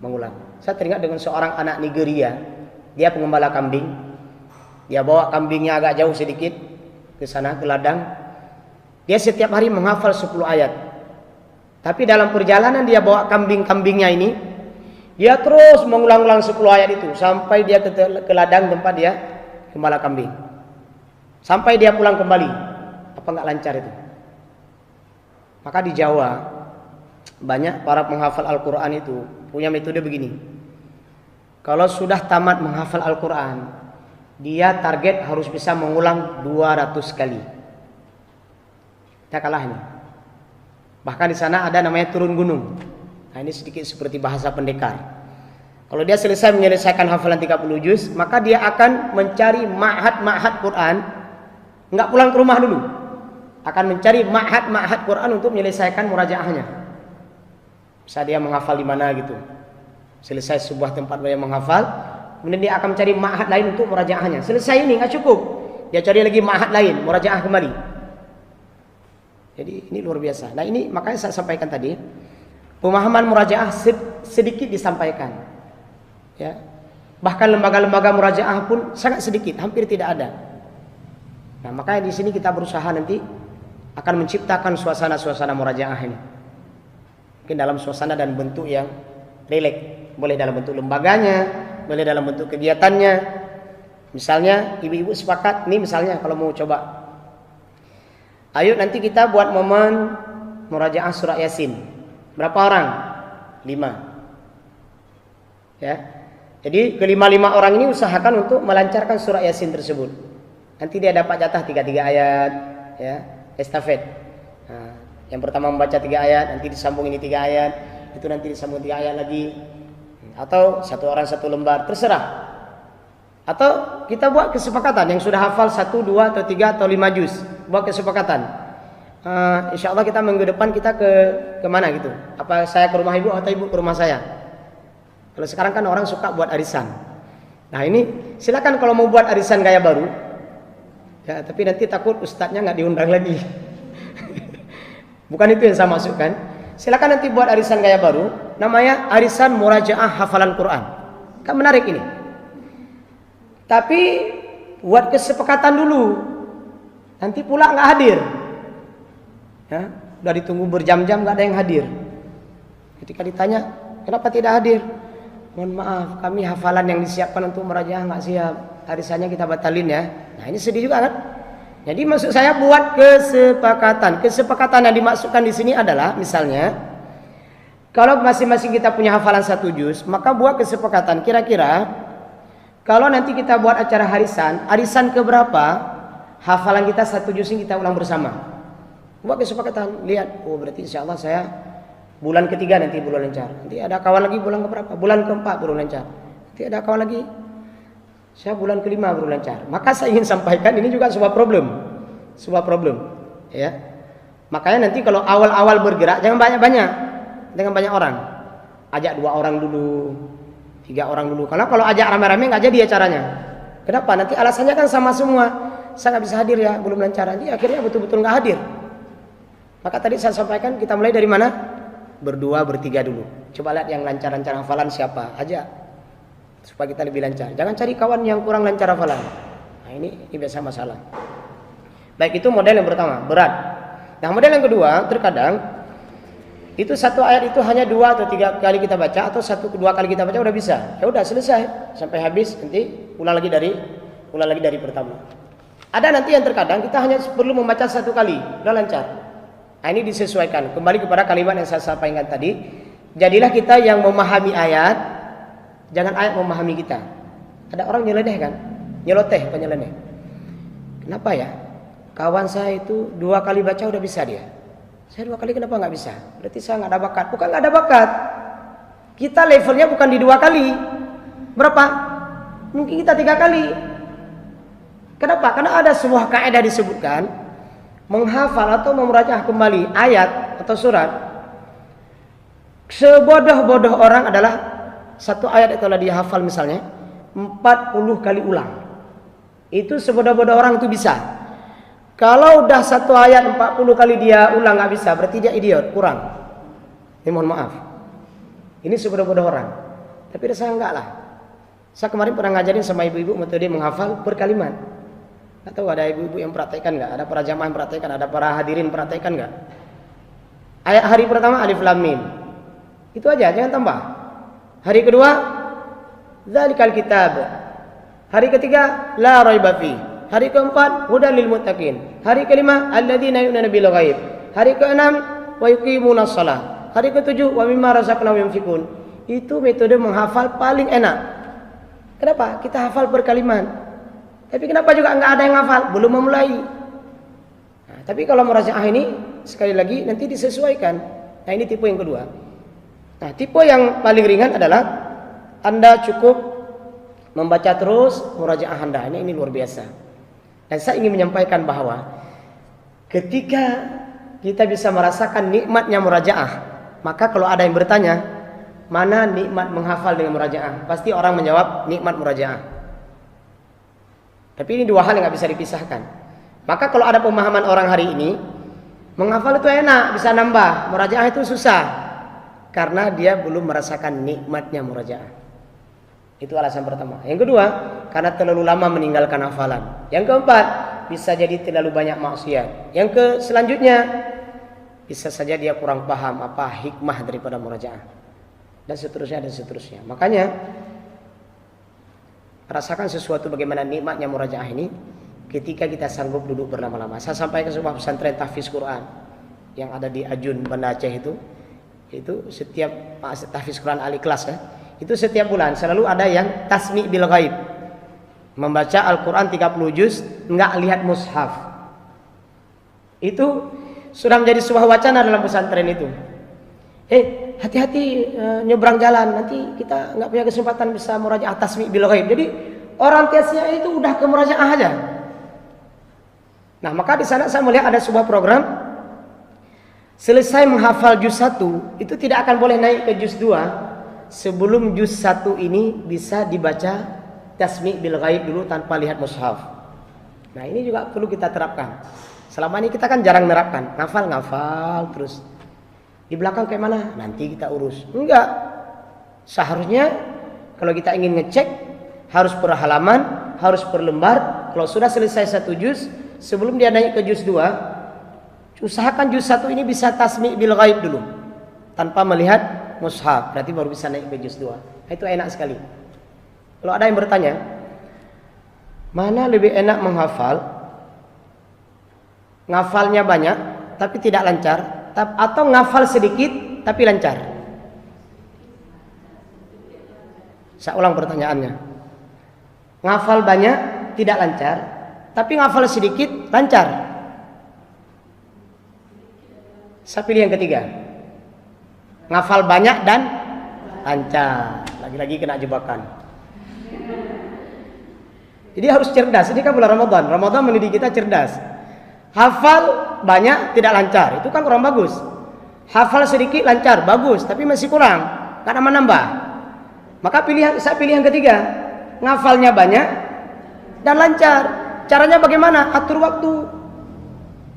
mengulang. Saya teringat dengan seorang anak Nigeria. Dia pengembala kambing. Dia bawa kambingnya agak jauh sedikit ke sana, ke ladang. Dia setiap hari menghafal 10 ayat. Tapi dalam perjalanan dia bawa kambing-kambingnya ini, dia terus mengulang-ulang 10 ayat itu sampai dia ke ladang tempat dia gembala kambing. Sampai dia pulang kembali. Apa enggak lancar itu? Maka di Jawa banyak para penghafal Al-Quran itu punya metode begini. Kalau sudah tamat menghafal Al-Quran, dia target harus bisa mengulang 200 kali. Kita kalah ini. Bahkan di sana ada namanya turun gunung. Nah, ini sedikit seperti bahasa pendekar. Kalau dia selesai menyelesaikan hafalan 30 juz, maka dia akan mencari ma'had Quran. Enggak pulang ke rumah dulu. Akan mencari ma'had Quran untuk menyelesaikan murajaahnya. Bisa dia menghafal di mana gitu. Selesai sebuah tempat dia menghafal, kemudian dia akan mencari ma'had lain untuk murajaahnya. Selesai ini enggak cukup. Dia cari lagi ma'had lain, murajaah kembali. Jadi ini luar biasa. Nah, ini makanya saya sampaikan tadi, pemahaman murajaah sedikit disampaikan. Ya. Bahkan lembaga-lembaga murajaah pun sangat sedikit, hampir tidak ada. Nah, makanya di sini kita berusaha nanti akan menciptakan suasana-suasana murajaah ini. Mungkin dalam suasana dan bentuk yang rileks. Boleh dalam bentuk lembaganya, boleh dalam bentuk kegiatannya. Misalnya ibu-ibu sepakat, nih misalnya kalau mau coba, ayo nanti kita buat momen murajaah surah Yasin. Berapa orang? 5. Ya. Jadi kelima-lima orang ini usahakan untuk melancarkan surah Yasin tersebut. Nanti dia dapat jatah 3 ayat, ya, estafet. Nah, yang pertama membaca 3 ayat, nanti disambung ini 3 ayat, itu nanti disambung 3 ayat lagi. Atau satu orang 1 lembar, terserah. Atau kita buat kesepakatan yang sudah hafal 1, 2, atau 3, atau 5 juz. Buat kesepakatan. Insya Allah kita minggu depan kita ke mana gitu. Apa saya ke rumah ibu atau ibu ke rumah saya. Kalau sekarang kan orang suka buat arisan. Nah, ini silakan kalau mau buat arisan gaya baru. Ya, tapi nanti takut ustadznya nggak diundang lagi. Bukan itu yang saya maksudkan. Silakan nanti buat arisan gaya baru, namanya arisan murajaah hafalan Quran. Kan menarik ini. Tapi buat kesepakatan dulu. Nanti pula nggak hadir. Ya, udah ditunggu berjam-jam nggak ada yang hadir. Ketika ditanya, kenapa tidak hadir? Mohon maaf, kami hafalan yang disiapkan untuk murajaah nggak siap. Arisannya kita batalin ya. Nah, ini sedih juga kan? Jadi maksud saya buat kesepakatan. Kesepakatan yang dimaksudkan di sini adalah misalnya kalau masing-masing kita punya hafalan 1 juz, maka buat kesepakatan kira-kira Kalau nanti kita buat acara arisan keberapa, hafalan kita 1 juz ini kita ulang bersama. Buat kesepakatan, lihat, oh berarti insya Allah saya bulan ketiga nanti bulan lancar. Nanti ada kawan lagi bulan keberapa? Bulan keempat bulan lancar. Nanti ada kawan lagi, saya bulan kelima bulan lancar. Maka saya ingin sampaikan ini juga sebuah problem, ya. Makanya nanti kalau awal-awal bergerak jangan banyak-banyak, dengan banyak orang. Ajak 2 orang dulu, 3 orang dulu. Karena kalau ajak rame-rame nggak jadi acaranya. Kenapa? Nanti alasannya kan sama semua. Saya nggak bisa hadir ya, belum lancar. Nanti akhirnya betul-betul nggak hadir. Maka tadi saya sampaikan kita mulai dari mana? Berdua, bertiga dulu. Coba lihat yang lancar-lancar hafalan siapa aja, supaya kita lebih lancar. Jangan cari kawan yang kurang lancar hafalan. Nah ini biasa masalah. Baik, itu model yang pertama, berat. Nah model yang kedua, terkadang itu 1 ayat itu hanya 2 atau 3 kali kita baca, atau 1-2 kali kita baca udah bisa. Ya udah selesai sampai habis, nanti ulang lagi dari pertama. Ada nanti yang terkadang kita hanya perlu membaca 1 kali, udah lancar. Nah ini disesuaikan kembali kepada kalimat yang saya sampaikan tadi. Jadilah kita yang memahami ayat, jangan ayat memahami kita. Ada orang nyeleneh kan, nyeloteh bukan nyeleneh. Kenapa ya? Kawan saya itu 2 kali baca udah bisa dia. Saya 2 kali kenapa nggak bisa? Berarti saya nggak ada bakat. Bukan nggak ada bakat. Kita levelnya bukan di 2 kali. Berapa? Mungkin kita 3 kali. Kenapa? Karena ada sebuah kaidah disebutkan, menghafal atau memurajaah kembali ayat atau surat. Sebodoh-bodoh orang adalah 1 ayat itu telah dia hafal misalnya 40 kali ulang. Itu sebodoh-bodoh orang itu bisa. Kalau udah 1 ayat 40 kali dia ulang nggak bisa, berarti dia idiot, kurang. Ini mohon maaf. Ini sebodoh-bodoh orang. Tapi saya enggak lah. Saya kemarin pernah ngajarin sama ibu-ibu metode menghafal per kalimat. Nggak tahu ada ibu-ibu yang praktekkan nggak? Ada para jamaah yang praktekkan? Ada para hadirin praktekkan nggak? Ayat hari pertama alif lam mim. Itu aja, jangan tambah. Hari kedua dzalikal kitab. Hari ketiga la raiba fi. Hari keempat hudal lil muttaqin. Hari kelima alladzina yu'minuna bil ghaib. Hari keenam wa yuqimunas shalah. Hari ketujuh wa mimma razaqnahum yunfikun. Itu metode menghafal paling enak. Kenapa? Kita hafal per kalimat. Tapi kenapa juga enggak ada yang hafal? Belum memulai. Nah, tapi kalau murajaah ini sekali lagi nanti disesuaikan. Nah, ini tipe yang kedua. Nah, tipe yang paling ringan adalah Anda cukup membaca terus murajaah Anda. Ini luar biasa. Dan saya ingin menyampaikan bahwa ketika kita bisa merasakan nikmatnya murajaah, maka kalau ada yang bertanya, mana nikmat menghafal dengan murajaah? Pasti orang menjawab nikmat murajaah. Tapi ini 2 hal yang nggak bisa dipisahkan. Maka kalau ada pemahaman orang hari ini, menghafal itu enak, bisa nambah, murajaah itu susah, karena dia belum merasakan nikmatnya murajaah. Itu alasan pertama. Yang kedua, karena terlalu lama meninggalkan hafalan. Yang keempat, bisa jadi terlalu banyak maksiat. Yang selanjutnya, bisa saja dia kurang paham apa hikmah daripada murajaah. Dan seterusnya. Makanya rasakan sesuatu bagaimana nikmatnya murajaah ini ketika kita sanggup duduk berlama-lama. Saya sampaikan sebuah pesantren tahfiz Quran yang ada di Ajun, Banda Aceh itu setiap tahfiz Quran ahli kelas ya. Itu setiap bulan selalu ada yang tasmi' bil ghaib. Membaca Al-Quran 30 juz enggak lihat mushaf. Itu sudah menjadi sebuah wacana dalam pesantren itu. Hati-hati nyebrang jalan, nanti kita enggak punya kesempatan bisa murajaah tasmi' bil ghaib. Jadi orientasinya itu udah ke murajaah aja. Nah, maka di sana saya melihat ada sebuah program, selesai menghafal juz 1 itu tidak akan boleh naik ke juz 2 sebelum juz 1 ini bisa dibaca tasmi' bil ghaib dulu tanpa lihat mushaf. Nah, ini juga perlu kita terapkan. Selama ini kita kan jarang menerapkan, ngafal terus. Di belakang kayak mana? Nanti kita urus. Enggak. Seharusnya kalau kita ingin ngecek harus per halaman, harus per lembar. Kalau sudah selesai 1 juz, sebelum dia naik ke juz 2, usahakan juz 1 ini bisa tasmi' bil ghaib dulu tanpa melihat mushaf, berarti baru bisa naik ke juz 2. Itu enak sekali. Kalau ada yang bertanya, mana lebih enak menghafal? Ngafalnya banyak tapi tidak lancar, atau ngafal sedikit tapi lancar? Saya ulang pertanyaannya. ngafal banyak tidak lancar, tapi ngafal sedikit lancar. Saya pilih yang ketiga. Ngafal banyak dan lancar. Lagi-lagi kena jebakan. Jadi harus cerdas. Ini kan bulan Ramadan. Ramadan mendidik kita cerdas. Hafal banyak tidak lancar, itu kan kurang bagus. Hafal sedikit lancar, bagus, tapi masih kurang, gak nambah-nambah. Maka saya pilih yang ketiga. Ngafalnya banyak dan lancar. Caranya bagaimana? Atur waktu.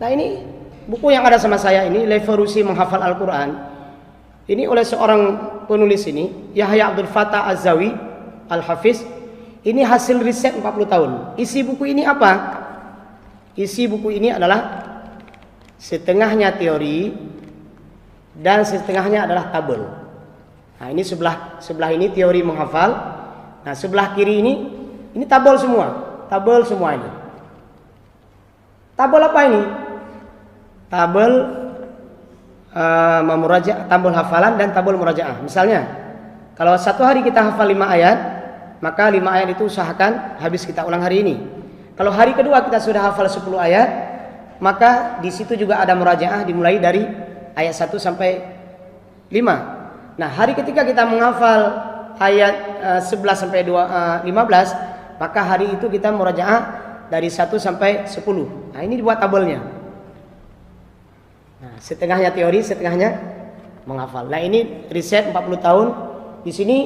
Nah ini buku yang ada sama saya ini, Revolusi Menghafal Al-Quran. Ini oleh seorang penulis ini, Yahya Abdul Fattah Az-Zawi Al-Hafiz. Ini hasil riset 40 tahun. Isi buku ini apa? Isi buku ini adalah setengahnya teori dan setengahnya adalah tabel. Nah ini sebelah ini teori menghafal. Nah sebelah kiri ini tabel semua. Tabel semua ini. Tabel apa ini? Tabel tabel hafalan dan tabel murajaah. Misalnya, kalau satu hari kita hafal 5 ayat, maka 5 ayat itu usahakan habis kita ulang hari ini. Kalau hari kedua kita sudah hafal 10 ayat, maka di situ juga ada murajaah dimulai dari ayat 1 sampai 5. Nah, hari ketiga kita menghafal ayat 11 sampai 15, maka hari itu kita murajaah dari 1 sampai 10. Nah, ini dibuat tabelnya. Nah, setengahnya teori, setengahnya menghafal. Nah, ini riset 40 tahun. Di sini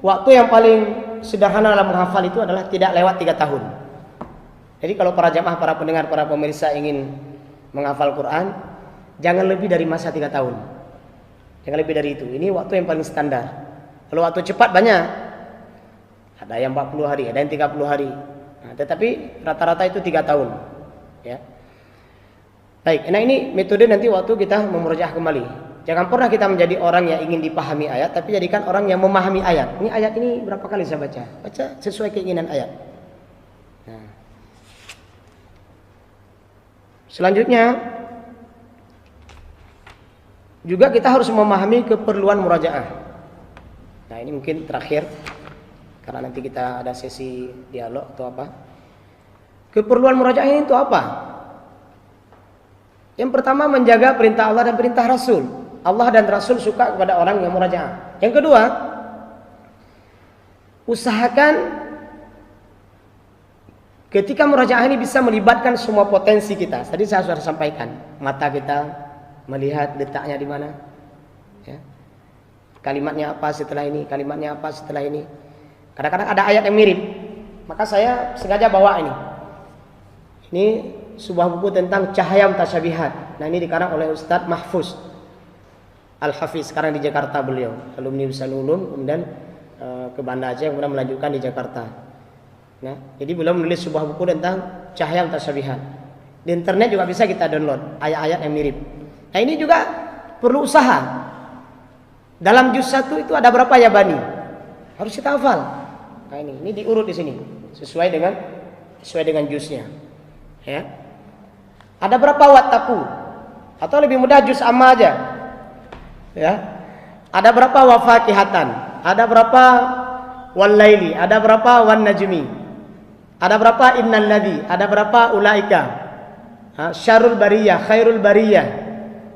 waktu yang paling sederhana dalam menghafal itu adalah tidak lewat 3 tahun. Jadi kalau para jamaah, para pendengar, para pemirsa ingin menghafal Quran, jangan lebih dari masa 3 tahun. Jangan lebih dari itu. Ini waktu yang paling standar. Kalau waktu cepat banyak. Ada yang 40 hari, ada yang 30 hari. Nah, tetapi rata-rata itu 3 tahun. Ya. Baik, nah ini metode nanti waktu kita memurojaah kembali. Jangan pernah kita menjadi orang yang ingin dipahami ayat, tapi jadikan orang yang memahami ayat. Ini ayat ini berapa kali saya baca? Baca sesuai keinginan ayat. Nah. Selanjutnya, juga kita harus memahami keperluan murajaah. Nah ini mungkin terakhir, karena nanti kita ada sesi dialog atau apa. Keperluan murajaah ini itu apa? Yang pertama, menjaga perintah Allah dan perintah Rasul. Allah dan Rasul suka kepada orang yang murajaah. Yang kedua, usahakan ketika murajaah ini bisa melibatkan semua potensi kita. Tadi saya sudah sampaikan, mata kita melihat letaknya di mana, ya. Kalimatnya apa setelah ini, kalimatnya apa setelah ini. Kadang-kadang ada ayat yang mirip, maka saya sengaja bawa ini. Ini sebuah buku tentang cahaya mutasyabihat. Nah ini dikarang oleh Ustadz Mahfuz Al-Hafiz, sekarang di Jakarta beliau, alumni Husnul Ulum, kemudian ke Banda Aceh, kemudian melanjutkan di Jakarta. Nah, jadi beliau menulis sebuah buku tentang cahaya mutasyabihat. Di internet juga bisa kita download ayat-ayat yang mirip. Nah ini juga perlu usaha. Dalam juz 1 itu ada berapa ya bani? Harus kita hafal. Nah ini diurut di sini sesuai dengan juznya. Ya. Ada berapa wattaku? Atau lebih mudah juz amma aja. Ya. Ada berapa wafakihatan? Ada berapa wal-laili? Ada berapa wan najmi? Ada berapa innal ladzi? Ada berapa ulaika? Syarrul bariyah, khairul bariyah.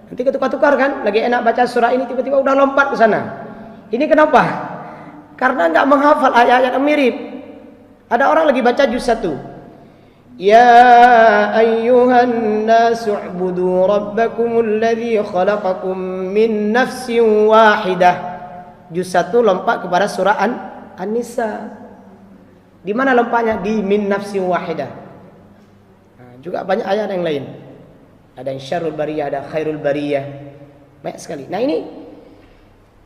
Nanti ketukar-tukar kan? Lagi enak baca surah ini tiba-tiba udah lompat ke sana. Ini kenapa? Karena enggak menghafal ayat-ayat yang mirip. Ada orang lagi baca juz 1. Ya ayyuhan nasu u'budu rabbakumul ladzi khalaqakum min nafsin wahidah. Juz 1 lompat kepada surah An-Nisa. Di mana lompatnya? Di min nafsin wahidah. Nah, juga banyak ayat yang lain. Ada yang syarrul bariyah, ada khairul bariyah. Banyak sekali. Nah ini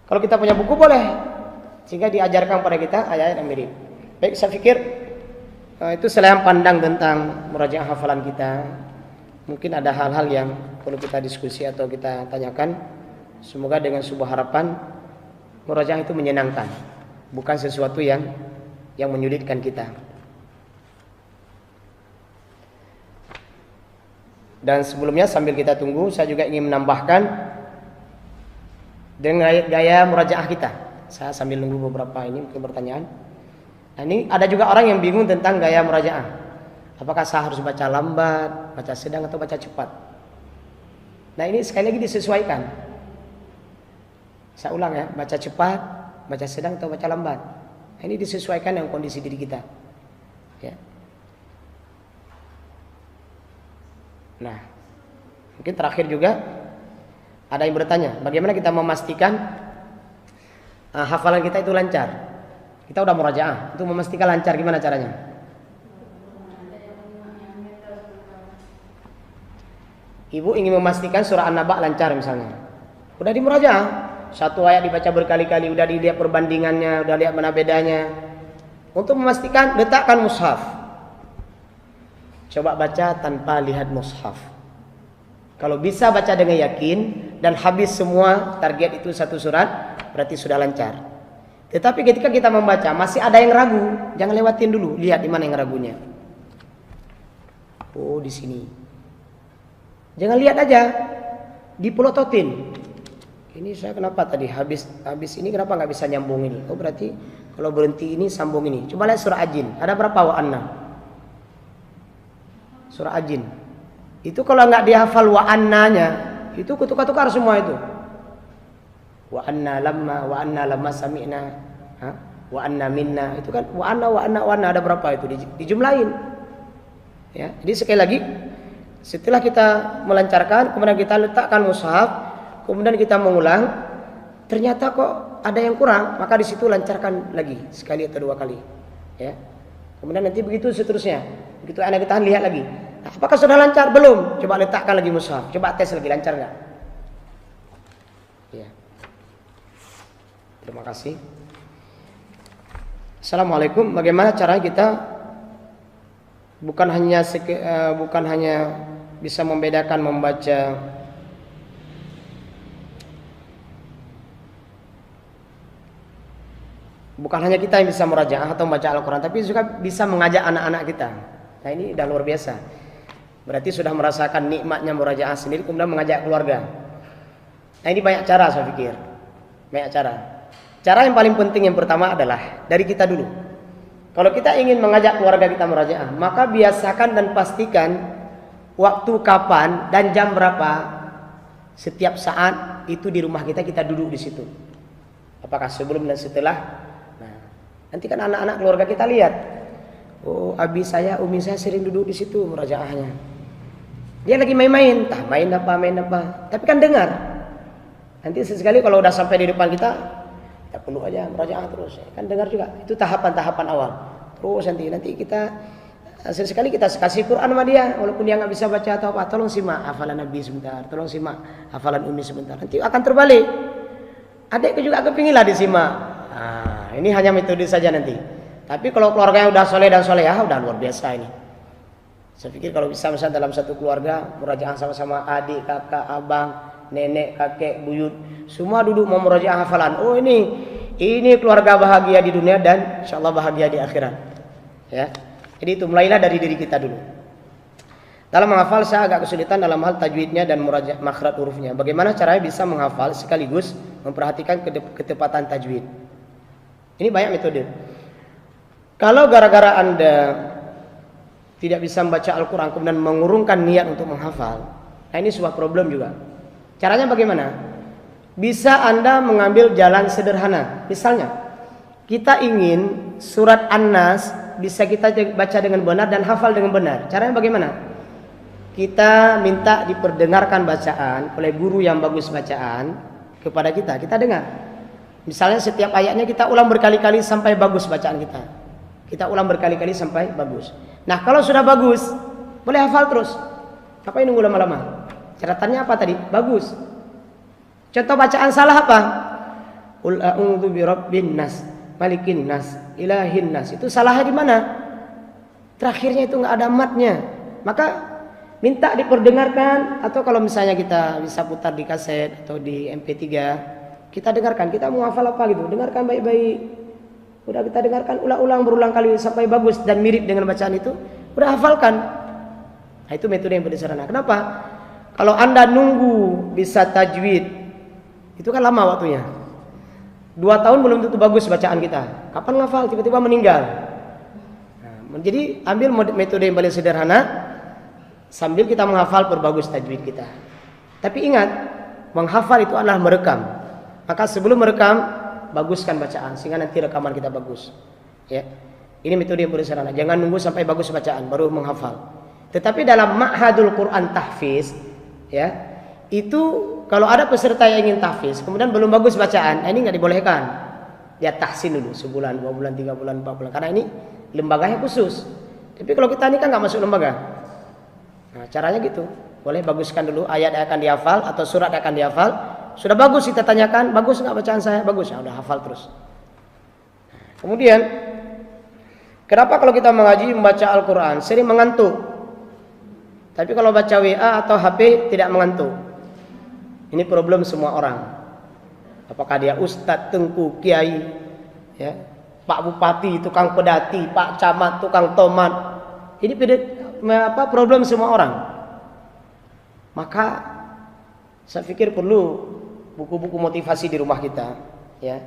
kalau kita punya buku boleh, sehingga diajarkan pada kita ayat-ayat yang mirip. Baik, saya pikir itu selain pandang tentang murajaah hafalan kita. Mungkin ada hal-hal yang perlu kita diskusi atau kita tanyakan. Semoga dengan sebuah harapan murajaah itu menyenangkan, bukan sesuatu yang menyulitkan kita. Dan sebelumnya sambil kita tunggu, saya juga ingin menambahkan dengan gaya murajaah kita. Saya sambil nunggu beberapa ini mungkin pertanyaan. Nah, ini ada juga orang yang bingung tentang gaya murajaah. Apakah saya harus baca lambat, baca sedang, atau baca cepat? Nah, ini sekali lagi disesuaikan. Saya ulang ya, baca cepat, baca sedang, atau baca lambat. Nah, ini disesuaikan dengan kondisi diri kita. Ya. Nah, mungkin terakhir juga ada yang bertanya, bagaimana kita memastikan hafalan kita itu lancar? Kita udah murajaah, itu memastikan lancar gimana caranya? Ibu ingin memastikan surah An-Naba lancar misalnya. Udah di murajaah, satu ayat dibaca berkali-kali, udah dilihat perbandingannya, udah lihat mana bedanya. Untuk memastikan, letakkan mushaf. Coba baca tanpa lihat mushaf. Kalau bisa baca dengan yakin dan habis semua target itu satu surat, berarti sudah lancar. Tetapi ketika kita membaca masih ada yang ragu, jangan lewatin dulu, lihat di mana yang ragunya. Oh, di sini. Jangan lihat aja, dipelototin. Ini saya kenapa tadi habis ini kenapa nggak bisa nyambung ini? Oh, berarti kalau berhenti ini sambung ini. Coba lihat surah Ajin. Ada berapa wa anna? Surah Ajin. Itu kalau nggak dihafal wa annanya, itu ketukar-tukar semua itu. Wa anna lamma sami'na, wa anna minna, itu kan wa anna ada berapa itu dijumlahin. Ya, jadi sekali lagi setelah kita melancarkan, kemudian kita letakkan mushaf, kemudian kita mengulang, ternyata kok ada yang kurang, maka di situ lancarkan lagi sekali atau dua kali. Ya. Kemudian nanti begitu seterusnya. Begitu anak kita lihat lagi. Nah, apakah sudah lancar? Belum. Coba letakkan lagi mushaf. Coba tes lagi lancar enggak? Ya. Terima kasih. Assalamualaikum. Bagaimana cara kita bukan hanya bisa membedakan membaca bukan hanya kita yang bisa murajaah atau membaca Al-Quran, tapi juga bisa mengajak anak-anak kita. Nah, ini udah luar biasa. Berarti sudah merasakan nikmatnya murajaah sendiri, kemudian mengajak keluarga. Nah, ini banyak cara saya pikir. Banyak cara. Cara yang paling penting yang pertama adalah dari kita dulu. Kalau kita ingin mengajak keluarga kita murajaah, maka biasakan dan pastikan waktu kapan dan jam berapa setiap saat itu di rumah kita duduk di situ. Apakah sebelum dan setelah? Nah, nanti kan anak-anak keluarga kita lihat. Oh, abi saya, umi saya sering duduk di situ murajaahnya. Dia lagi main-main, main apa. Tapi kan dengar. Nanti sesekali kalau udah sampai di depan kita perlu aja murajaah terus, kan dengar juga. Itu tahapan-tahapan awal. Terus nanti kita sesekali kita kasih Quran sama dia, walaupun dia nggak bisa baca atau apa, tolong simak hafalan Nabi sebentar, tolong simak hafalan Umi sebentar. Nanti akan terbalik. Adikku juga kepinginlah disimak. Nah, ini hanya metode saja nanti. Tapi kalau keluarganya udah soleh dan solehah, udah luar biasa ini. Saya pikir kalau bisa misalnya dalam satu keluarga murajaah sama-sama adik, kakak, abang, nenek, kakek, buyut, semua duduk mau murajaah hafalan. Oh, ini keluarga bahagia di dunia dan insyaallah bahagia di akhirat. Ya. Jadi itu mulailah dari diri kita dulu. Dalam menghafal saya agak kesulitan dalam hal tajwidnya dan murajaah makhraj hurufnya. Bagaimana caranya bisa menghafal sekaligus memperhatikan ketepatan tajwid? Ini banyak metode. Kalau gara-gara Anda tidak bisa membaca Al-Quran kemudian mengurungkan niat untuk menghafal, nah ini sebuah problem juga. Caranya bagaimana? Bisa Anda mengambil jalan sederhana. Misalnya, kita ingin surat An-Nas bisa kita baca dengan benar dan hafal dengan benar. Caranya bagaimana? Kita minta diperdengarkan bacaan oleh guru yang bagus bacaan kepada kita. Kita dengar. Misalnya setiap ayatnya kita ulang berkali-kali sampai bagus bacaan kita. Kita ulang berkali-kali sampai bagus. Nah, kalau sudah bagus, boleh hafal terus. Ngapain nunggu lama-lama? Catatannya apa tadi? Bagus. Contoh bacaan salah apa? Qul a'udzu birabbin nas, malikin nas, ilahin nas. Itu salahnya di mana? Terakhirnya itu enggak ada matnya. Maka minta diperdengarkan, atau kalau misalnya kita bisa putar di kaset atau di MP3, kita dengarkan. Kita mau hafal apa gitu, dengarkan baik-baik. Udah kita dengarkan ulang-ulang berulang kali sampai bagus dan mirip dengan bacaan itu, udah hafalkan. Nah, itu metode yang paling sederhana. Kenapa? Kalau Anda nunggu bisa tajwid, itu kan lama waktunya. 2 tahun belum tentu bagus bacaan kita. Kapan ngafal? Tiba-tiba meninggal. Jadi ambil metode yang paling sederhana, sambil kita menghafal, perbagus tajwid kita. Tapi ingat, menghafal itu adalah merekam. Maka sebelum merekam, baguskan bacaan sehingga nanti rekaman kita bagus. Ya, ini metode yang paling sederhana. Jangan nunggu sampai bagus bacaan baru menghafal. Tetapi dalam ma'hadul Quran tahfiz, ya, itu kalau ada peserta yang ingin tahfiz, kemudian belum bagus bacaan, ini nggak dibolehkan. Dia tahsin dulu sebulan, 2 bulan, 3 bulan, 4 bulan. Karena ini lembaganya khusus. Tapi kalau kita ini kan nggak masuk lembaga. Nah, caranya gitu. Boleh baguskan dulu ayat yang akan dihafal atau surat yang akan dihafal. Sudah bagus kita tanyakan, bagus nggak bacaan saya? Bagus, ya udah hafal terus. Kemudian, kenapa kalau kita mengaji membaca Al-Quran sering mengantuk? Tapi kalau baca WA atau HP tidak mengantuk. Ini problem semua orang. Apakah dia ustadz, tengku, kiai, ya, Pak Bupati, tukang pedati, Pak Camat, tukang tomat. Ini problem semua orang. Maka saya pikir perlu buku-buku motivasi di rumah kita, ya.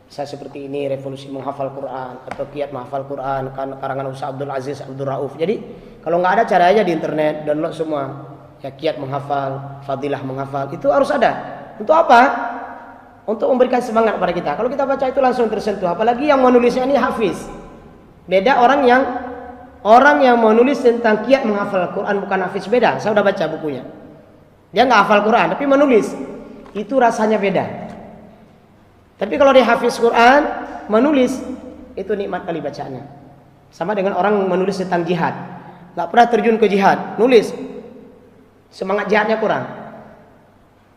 Bisa seperti ini, revolusi menghafal Quran atau kiat menghafal Quran, karangan Ustaz Abdul Aziz Abdul Rauf. Jadi kalau nggak ada cara aja di internet, download semua. Ya, kiat menghafal, fadilah menghafal, itu harus ada. Untuk apa? Untuk memberikan semangat pada kita. Kalau kita baca itu langsung tersentuh. Apalagi yang menulisnya ini hafiz. Beda orang yang menulis tentang kiat menghafal Quran bukan hafiz, beda. Saya udah baca bukunya. Dia nggak hafal Quran tapi menulis. Itu rasanya beda. Tapi kalau dia hafiz Quran, menulis, itu nikmat kali bacaannya. Sama dengan orang menulis tentang jihad. Nggak pernah terjun ke jihad, nulis. Semangat jihadnya kurang.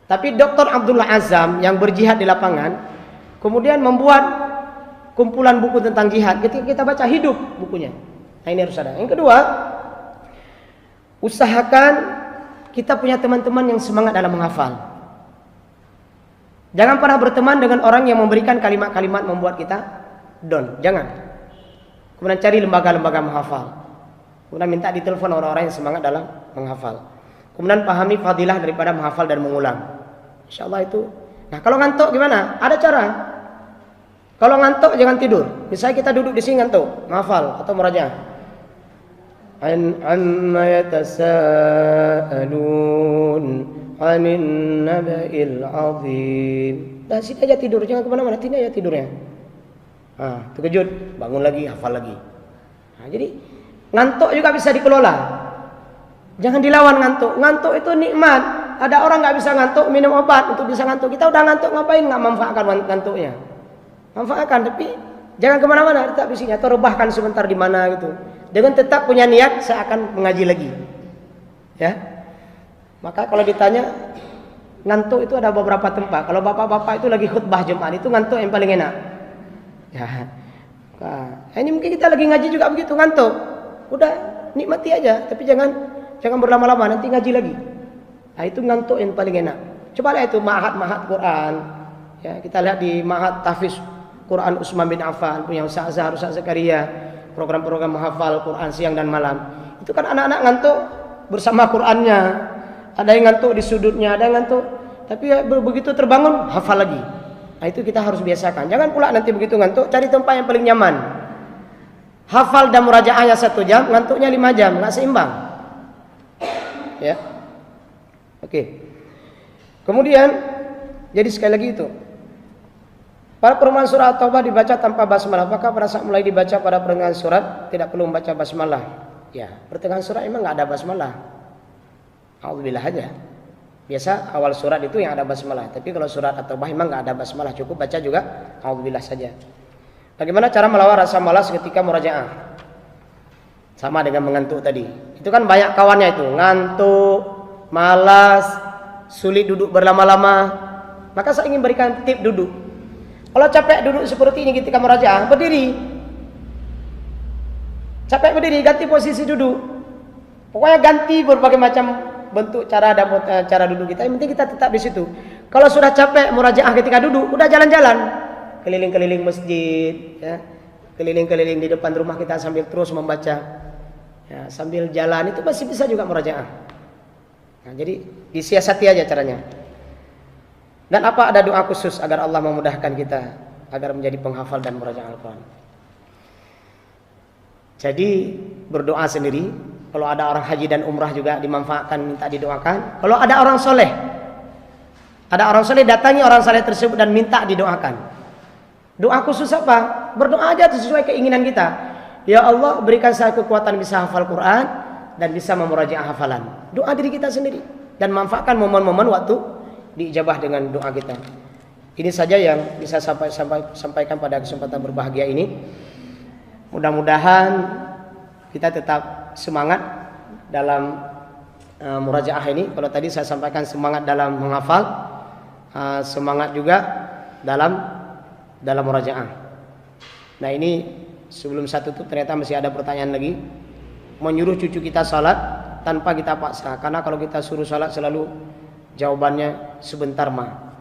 Tapi Dr. Abdullah Azam yang berjihad di lapangan, kemudian membuat kumpulan buku tentang jihad. Ketika kita baca, hidup bukunya. Nah, ini harus ada. Yang kedua, usahakan kita punya teman-teman yang semangat dalam menghafal. Jangan pernah berteman dengan orang yang memberikan kalimat-kalimat membuat kita down. Jangan. Kemudian cari lembaga-lembaga menghafal. Kemudian minta ditelepon orang-orang yang semangat dalam menghafal. Kemudian pahami fadilah daripada menghafal dan mengulang. InsyaAllah itu. Nah, kalau ngantuk gimana? Ada cara. Kalau ngantuk jangan tidur. Misalnya kita duduk di sini ngantuk, menghafal atau murajaah. Amma yatasaalun 'anin naba'il 'adzim. Nah, sini aja tidur, jangan kemana-mana, sini aja tidurnya. Terkejut, bangun lagi, hafal lagi. Nah, jadi ngantuk juga bisa dikelola. Jangan dilawan ngantuk. Ngantuk itu nikmat. Ada orang nggak bisa ngantuk, minum obat untuk bisa ngantuk. Kita udah ngantuk, ngapain nggak manfaatkan ngantuknya? Manfaatkan, tapi jangan kemana-mana, tetap di sini atau rebahkan sebentar di mana gitu. Dengan tetap punya niat, saya akan mengaji lagi. Ya. Maka kalau ditanya ngantuk itu ada beberapa tempat. Kalau bapak-bapak itu lagi khutbah Jumat, itu ngantuk yang paling enak. Ya. Nah, ini mungkin kita lagi ngaji juga begitu, ngantuk. Udah nikmati aja, tapi jangan berlama-lama, nanti ngaji lagi. Nah, itu ngantuk yang paling enak. Coba lihat itu ma'had Quran. Ya, kita lihat di ma'had tahfiz Quran Utsman bin Affan punya Ustaz Azhar, Ustaz Zakaria, program-program menghafal Quran siang dan malam. Itu kan anak-anak ngantuk bersama Qurannya. Ada yang ngantuk di sudutnya, ada yang ngantuk. Tapi ya, begitu terbangun hafal lagi. Nah, itu kita harus biasakan. Jangan pula nanti begitu ngantuk cari tempat yang paling nyaman. Hafal dan murajaahnya 1 jam, ngantuknya 5 jam, nggak seimbang. Ya. Oke. Kemudian jadi sekali lagi itu. Pada permulaan surah At-Taubah dibaca tanpa basmalah. Apakah pada saat mulai dibaca pada pertengahan surat tidak perlu membaca basmalah? Ya, pertengahan surat memang enggak ada basmalah. Alhamdulillah aja. Biasa awal surat itu yang ada basmalah. Tapi kalau surat At-Taubah memang enggak ada basmalah, cukup baca juga alhamdulillah saja. Bagaimana cara melawan rasa malas ketika murajaah? Sama dengan mengantuk tadi. Itu kan banyak kawannya itu, ngantuk, malas, sulit duduk berlama-lama. Maka saya ingin berikan tip duduk. Kalau capek duduk seperti ini ketika murajaah, berdiri. Capek berdiri, ganti posisi duduk. Pokoknya ganti berbagai macam bentuk cara duduk kita. Yang penting kita tetap di situ. Kalau sudah capek murajaah ketika duduk, udah jalan-jalan, keliling-keliling masjid, ya. Keliling-keliling di depan rumah kita sambil terus membaca. Ya, sambil jalan itu masih bisa juga murajaah. Nah, jadi disiasati aja caranya. Dan apa ada doa khusus agar Allah memudahkan kita agar menjadi penghafal dan murajaah Al-Quran? Jadi berdoa sendiri. Kalau ada orang haji dan umrah juga dimanfaatkan, minta didoakan. Kalau ada orang soleh, datangi orang soleh tersebut dan minta didoakan. Doa khusus apa? Berdoa aja sesuai keinginan kita. Ya Allah, berikan saya kekuatan bisa hafal Quran dan bisa memurajaah hafalan. Doa diri kita sendiri dan manfaatkan momen-momen waktu diijabah dengan doa kita. Ini saja yang bisa sampaikan pada kesempatan berbahagia ini. Mudah-mudahan kita tetap semangat dalam murajaah ini. Kalau tadi saya sampaikan semangat dalam menghafal, semangat juga dalam murajaah. Nah, ini sebelum saya tutup ternyata masih ada pertanyaan lagi. Menyuruh cucu kita salat tanpa kita paksa, karena kalau kita suruh salat selalu jawabannya sebentar mah.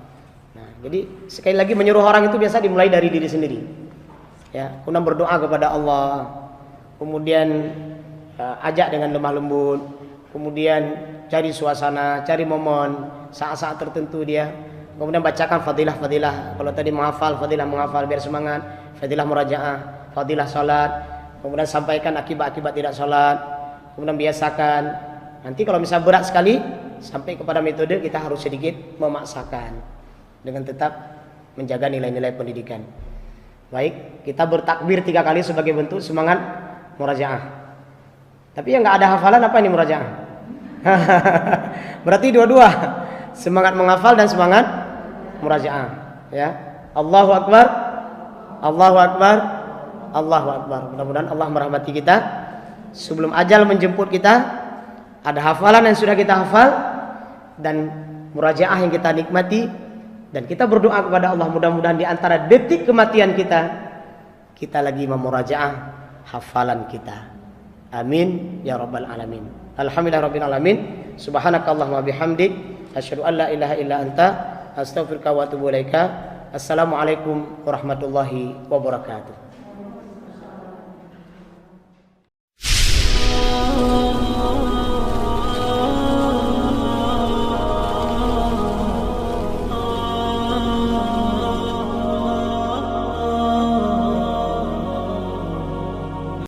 Nah, jadi sekali lagi menyuruh orang itu biasa dimulai dari diri sendiri. Ya, kemudian berdoa kepada Allah, kemudian ajak dengan lemah lembut, kemudian cari suasana, cari momen, saat-saat tertentu dia, kemudian bacakan fadilah-fadilah. Kalau tadi menghafal, fadilah menghafal biar semangat, fadilah murajaah, fadilah salat, kemudian sampaikan akibat-akibat tidak salat, kemudian biasakan. Nanti kalau misalnya berat sekali, sampai kepada metode kita harus sedikit memaksakan dengan tetap menjaga nilai-nilai pendidikan. Baik, kita bertakbir 3 kali sebagai bentuk semangat murajaah. Tapi yang nggak ada hafalan, apa ini murajaah? Berarti dua-dua, semangat menghafal dan semangat murajaah. Ya, Allahu Akbar, Allahu Akbar, Allahu Akbar. Mudah-mudahan Allah merahmati kita. Sebelum ajal menjemput kita, ada hafalan yang sudah kita hafal dan murajaah yang kita nikmati, dan kita berdoa kepada Allah mudah-mudahan di antara detik kematian kita lagi memurajaah hafalan kita. Amin ya rabbal alamin. Alhamdulillah rabbil alamin. Subhanakallahumma bihamdik asyhadu an la ilaha illa anta astaghfiruka wa atubu ilaika. Assalamualaikum warahmatullahi wabarakatuh.